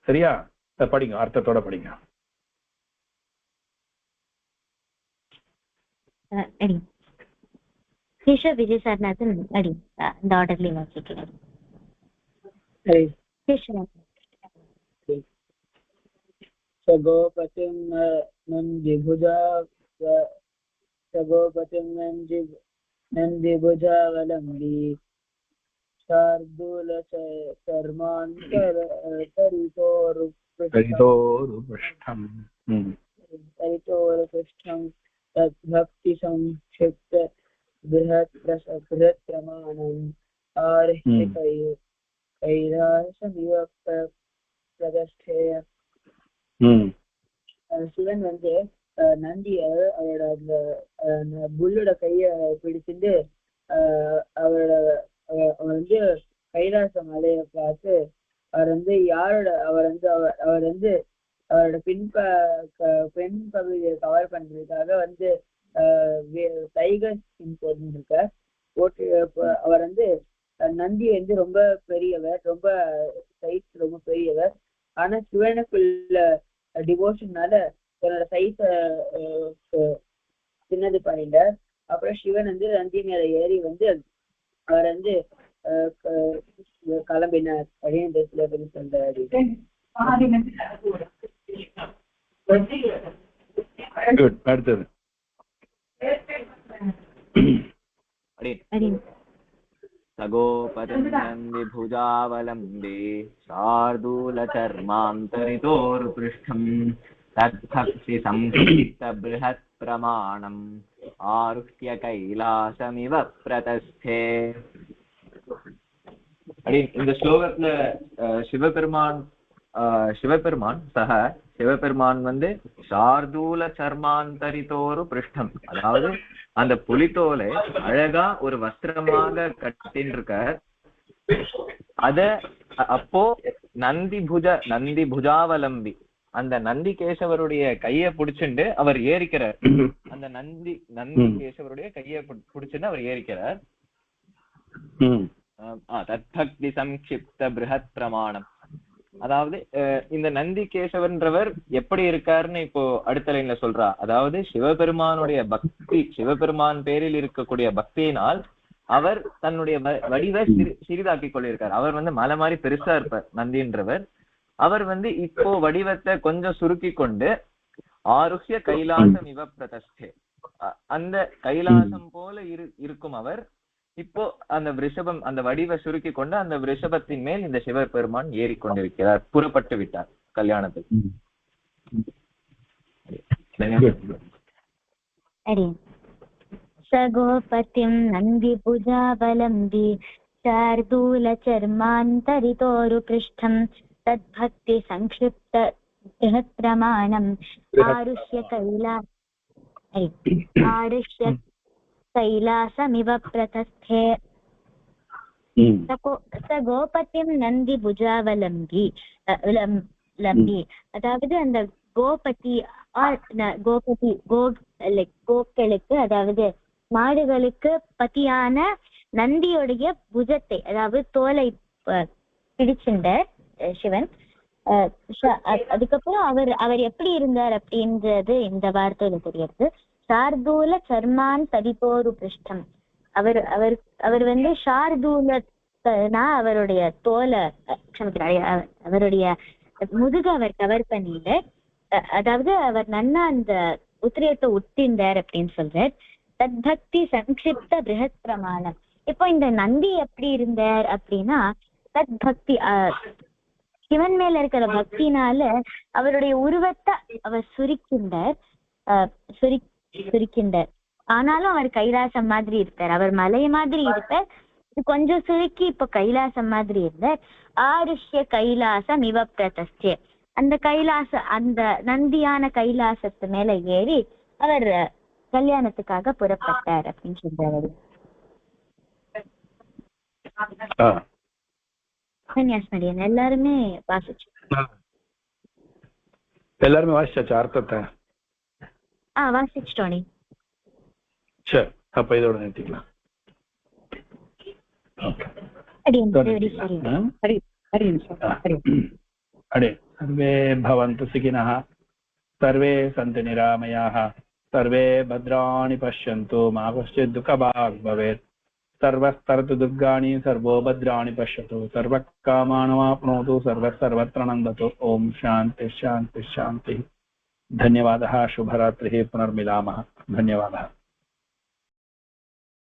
சரியா? படிங்க, அர்த்தத்தோட படிங்க. கேஷவ விஜய் சார்நாதன் அடி இந்த ஆர்டர்லயே வாசிக்கிறேன். சகோபதிம் நந்திபுஜாவலம்பி शार्दूल तरितोरुपृष्ठं तद्भक्ति संक्षिप्त बृहत् प्रमाणम् आर्ह्य कैलासमिव प्रदष्टे. சிவன் நந்திய அவரோட அந்த புல்லோட கைய பிடிச்சிட்டு அவர் கைலாச மலையை பார்த்து அவர் யாரோட அவரோட பெண் பகுதியை கவர் பண்றதுக்காக டைகர் ஸ்கின் போட்டு அவர் நந்தி ரொம்ப பெரியவர், ரொம்ப சைஸ் ரொம்ப பெரியவர். ஆனா சிவனுக்குள்ள டிவோஷன்னால தன்னோட சைஸ சின்னது பண்ணிட்டார். அப்புறம் சிவன் நந்தி மேல ஏறி அவர் கிளம்பினார் அப்படின்னு சில பேர் சொல்றாரு. सगोपतिभुजावलम्बे शार्दूलचर्मान्तरितोरुपृष्ठं तद्भक्ति संक्षिप्त बृहत् प्रमाणम् आरुह्य कैलासमिव प्रतस्थे. இந்த ஸ்லோகத்துல சிவபெருமான் சார்தூல சர்மாந்தரித்தோரு பிருஷ்டம், அதாவது அந்த புலித்தோலை அழகா ஒரு வஸ்திரமாக கட்டின்றிருக்க. அத அப்போ நந்தி புஜாவலம்பி அந்த நந்தி கேசவருடைய கைய புடிச்சுண்டு அவர் ஏறிக்கிறார். அந்த நந்தி கேசவருடைய கைய புடிச்சுட்டு அவர் ஏறிக்கிறார். தத்பக்தி சம்க்ஷிப்த பிருஹத் பிரமாணம், அதாவது இந்த நந்தி கேசவன்றவர் எப்படி இருக்காருன்னு இப்போ அடுத்த லைன்ல சொல்றா. அதாவது சிவபெருமானுடைய பக்தி, சிவபெருமான் பேரில் இருக்கக்கூடிய பக்தியினால் அவர் தன்னுடைய வடிவை சிறிதாக்கி கொள்ளிருக்கார். அவர் மலை மாதிரி பெருசா இருப்பார் நந்தின்றவர். அவர் இப்போ வடிவத்தை கொஞ்சம் சுருக்கி கொண்டு ஆருஹ்ய கைலாசம் இவ பிரதஸ்தே, அந்த கைலாசம் போல இருக்கும் அவர் இப்போ அந்த ரிஷபம் அந்த வடிவை சுருக்கி கொண்டு அந்த ரிஷபத்தின் மேல் இந்த சிவபெருமான் ஏறிக்கொண்டிருக்கிறார், புறப்பட்டு விட்டார் கல்யாணத்துக்கு. சகோபதிம் நந்தி புஜாவலம்பி शार्दूलचर्मान्तरितोरु पृष्ठम् तद्भक्ति संक्षिप्त बृहत्प्रमाणम् आरुष्य कैलासमिव प्रतस्थे स गोपतिं नन्दी भुजावलम्बी लम्बी அதாவது அந்த கோபதி கோக்களுக்கு அதாவது மாடுகளுக்கு பத்தியான நந்தியோடைய புஜத்தை அதாவது தோலை பிடிச்சிருந்த சிவன். அதுக்கப்புறம் அவர் எப்படி இருந்தார் அப்படின்றது இந்த வார்த்தையில தெரியுது. சார்தூல சர்மான் தரித்தோரு பிருஷ்டம். அவர் வந்து ஷார்தூலனா அவருடைய தோலை அவருடைய முதுக அவர் கவர் பண்ணிட்டு, அதாவது அவர் நன்னா அந்த உத்திரியத்தை உட்டிந்தார் அப்படின்னு சொல்றார். தத்பக்தி சங்கிப்த பிருஹத் பிரமாணம். இப்போ இந்த நந்தி எப்படி இருந்தார் அப்படின்னா தத்பக்தி சிவன் மேல இருக்கிற பக்தினால அவருடைய உருவத்தை அவர் சுருக்கின்றார். ஆனாலும் அவர் கைலாசம் மாதிரி இருப்பார், அவர் மலை மாதிரி இருப்பார். கொஞ்சம் சுருக்கி இப்போ கைலாசம் மாதிரி இருந்தார். ஆருஷ்ய கைலாசம் இவ பிரதஸ்தே. அந்த அந்த நந்தியான கைலாசத்து மேல ஏறி அவர் கல்யாணத்துக்காக புறப்பட்டார் அப்படின்னு சொல்றாரு. சன்னியாஸ்மரியன் எல்லாருமே வாசிச்சாச்சு அர்த்தத்தை? வாசிச்சிட்டோம். சரி, அப்ப இதோட நிறுத்திக்கலாம். सर्वे भवन्तु सुखिनः, सर्वे सन्तु निरामयाः, सर्वे भद्राणि पश्यन्तु, मा कश्चित् दुःखभाग् भवेत्. सर्वस्तरतु दुर्गाणि, सर्वो भद्राणि पश्यतु, सर्वकामानवाप्नोतु, सर्वत्र नन्दतु. ओम शान्ति शान्ति शान्तिः. धन्यवादः. शुभरात्रिः. पुनर्मिलामः. धन्यवादः.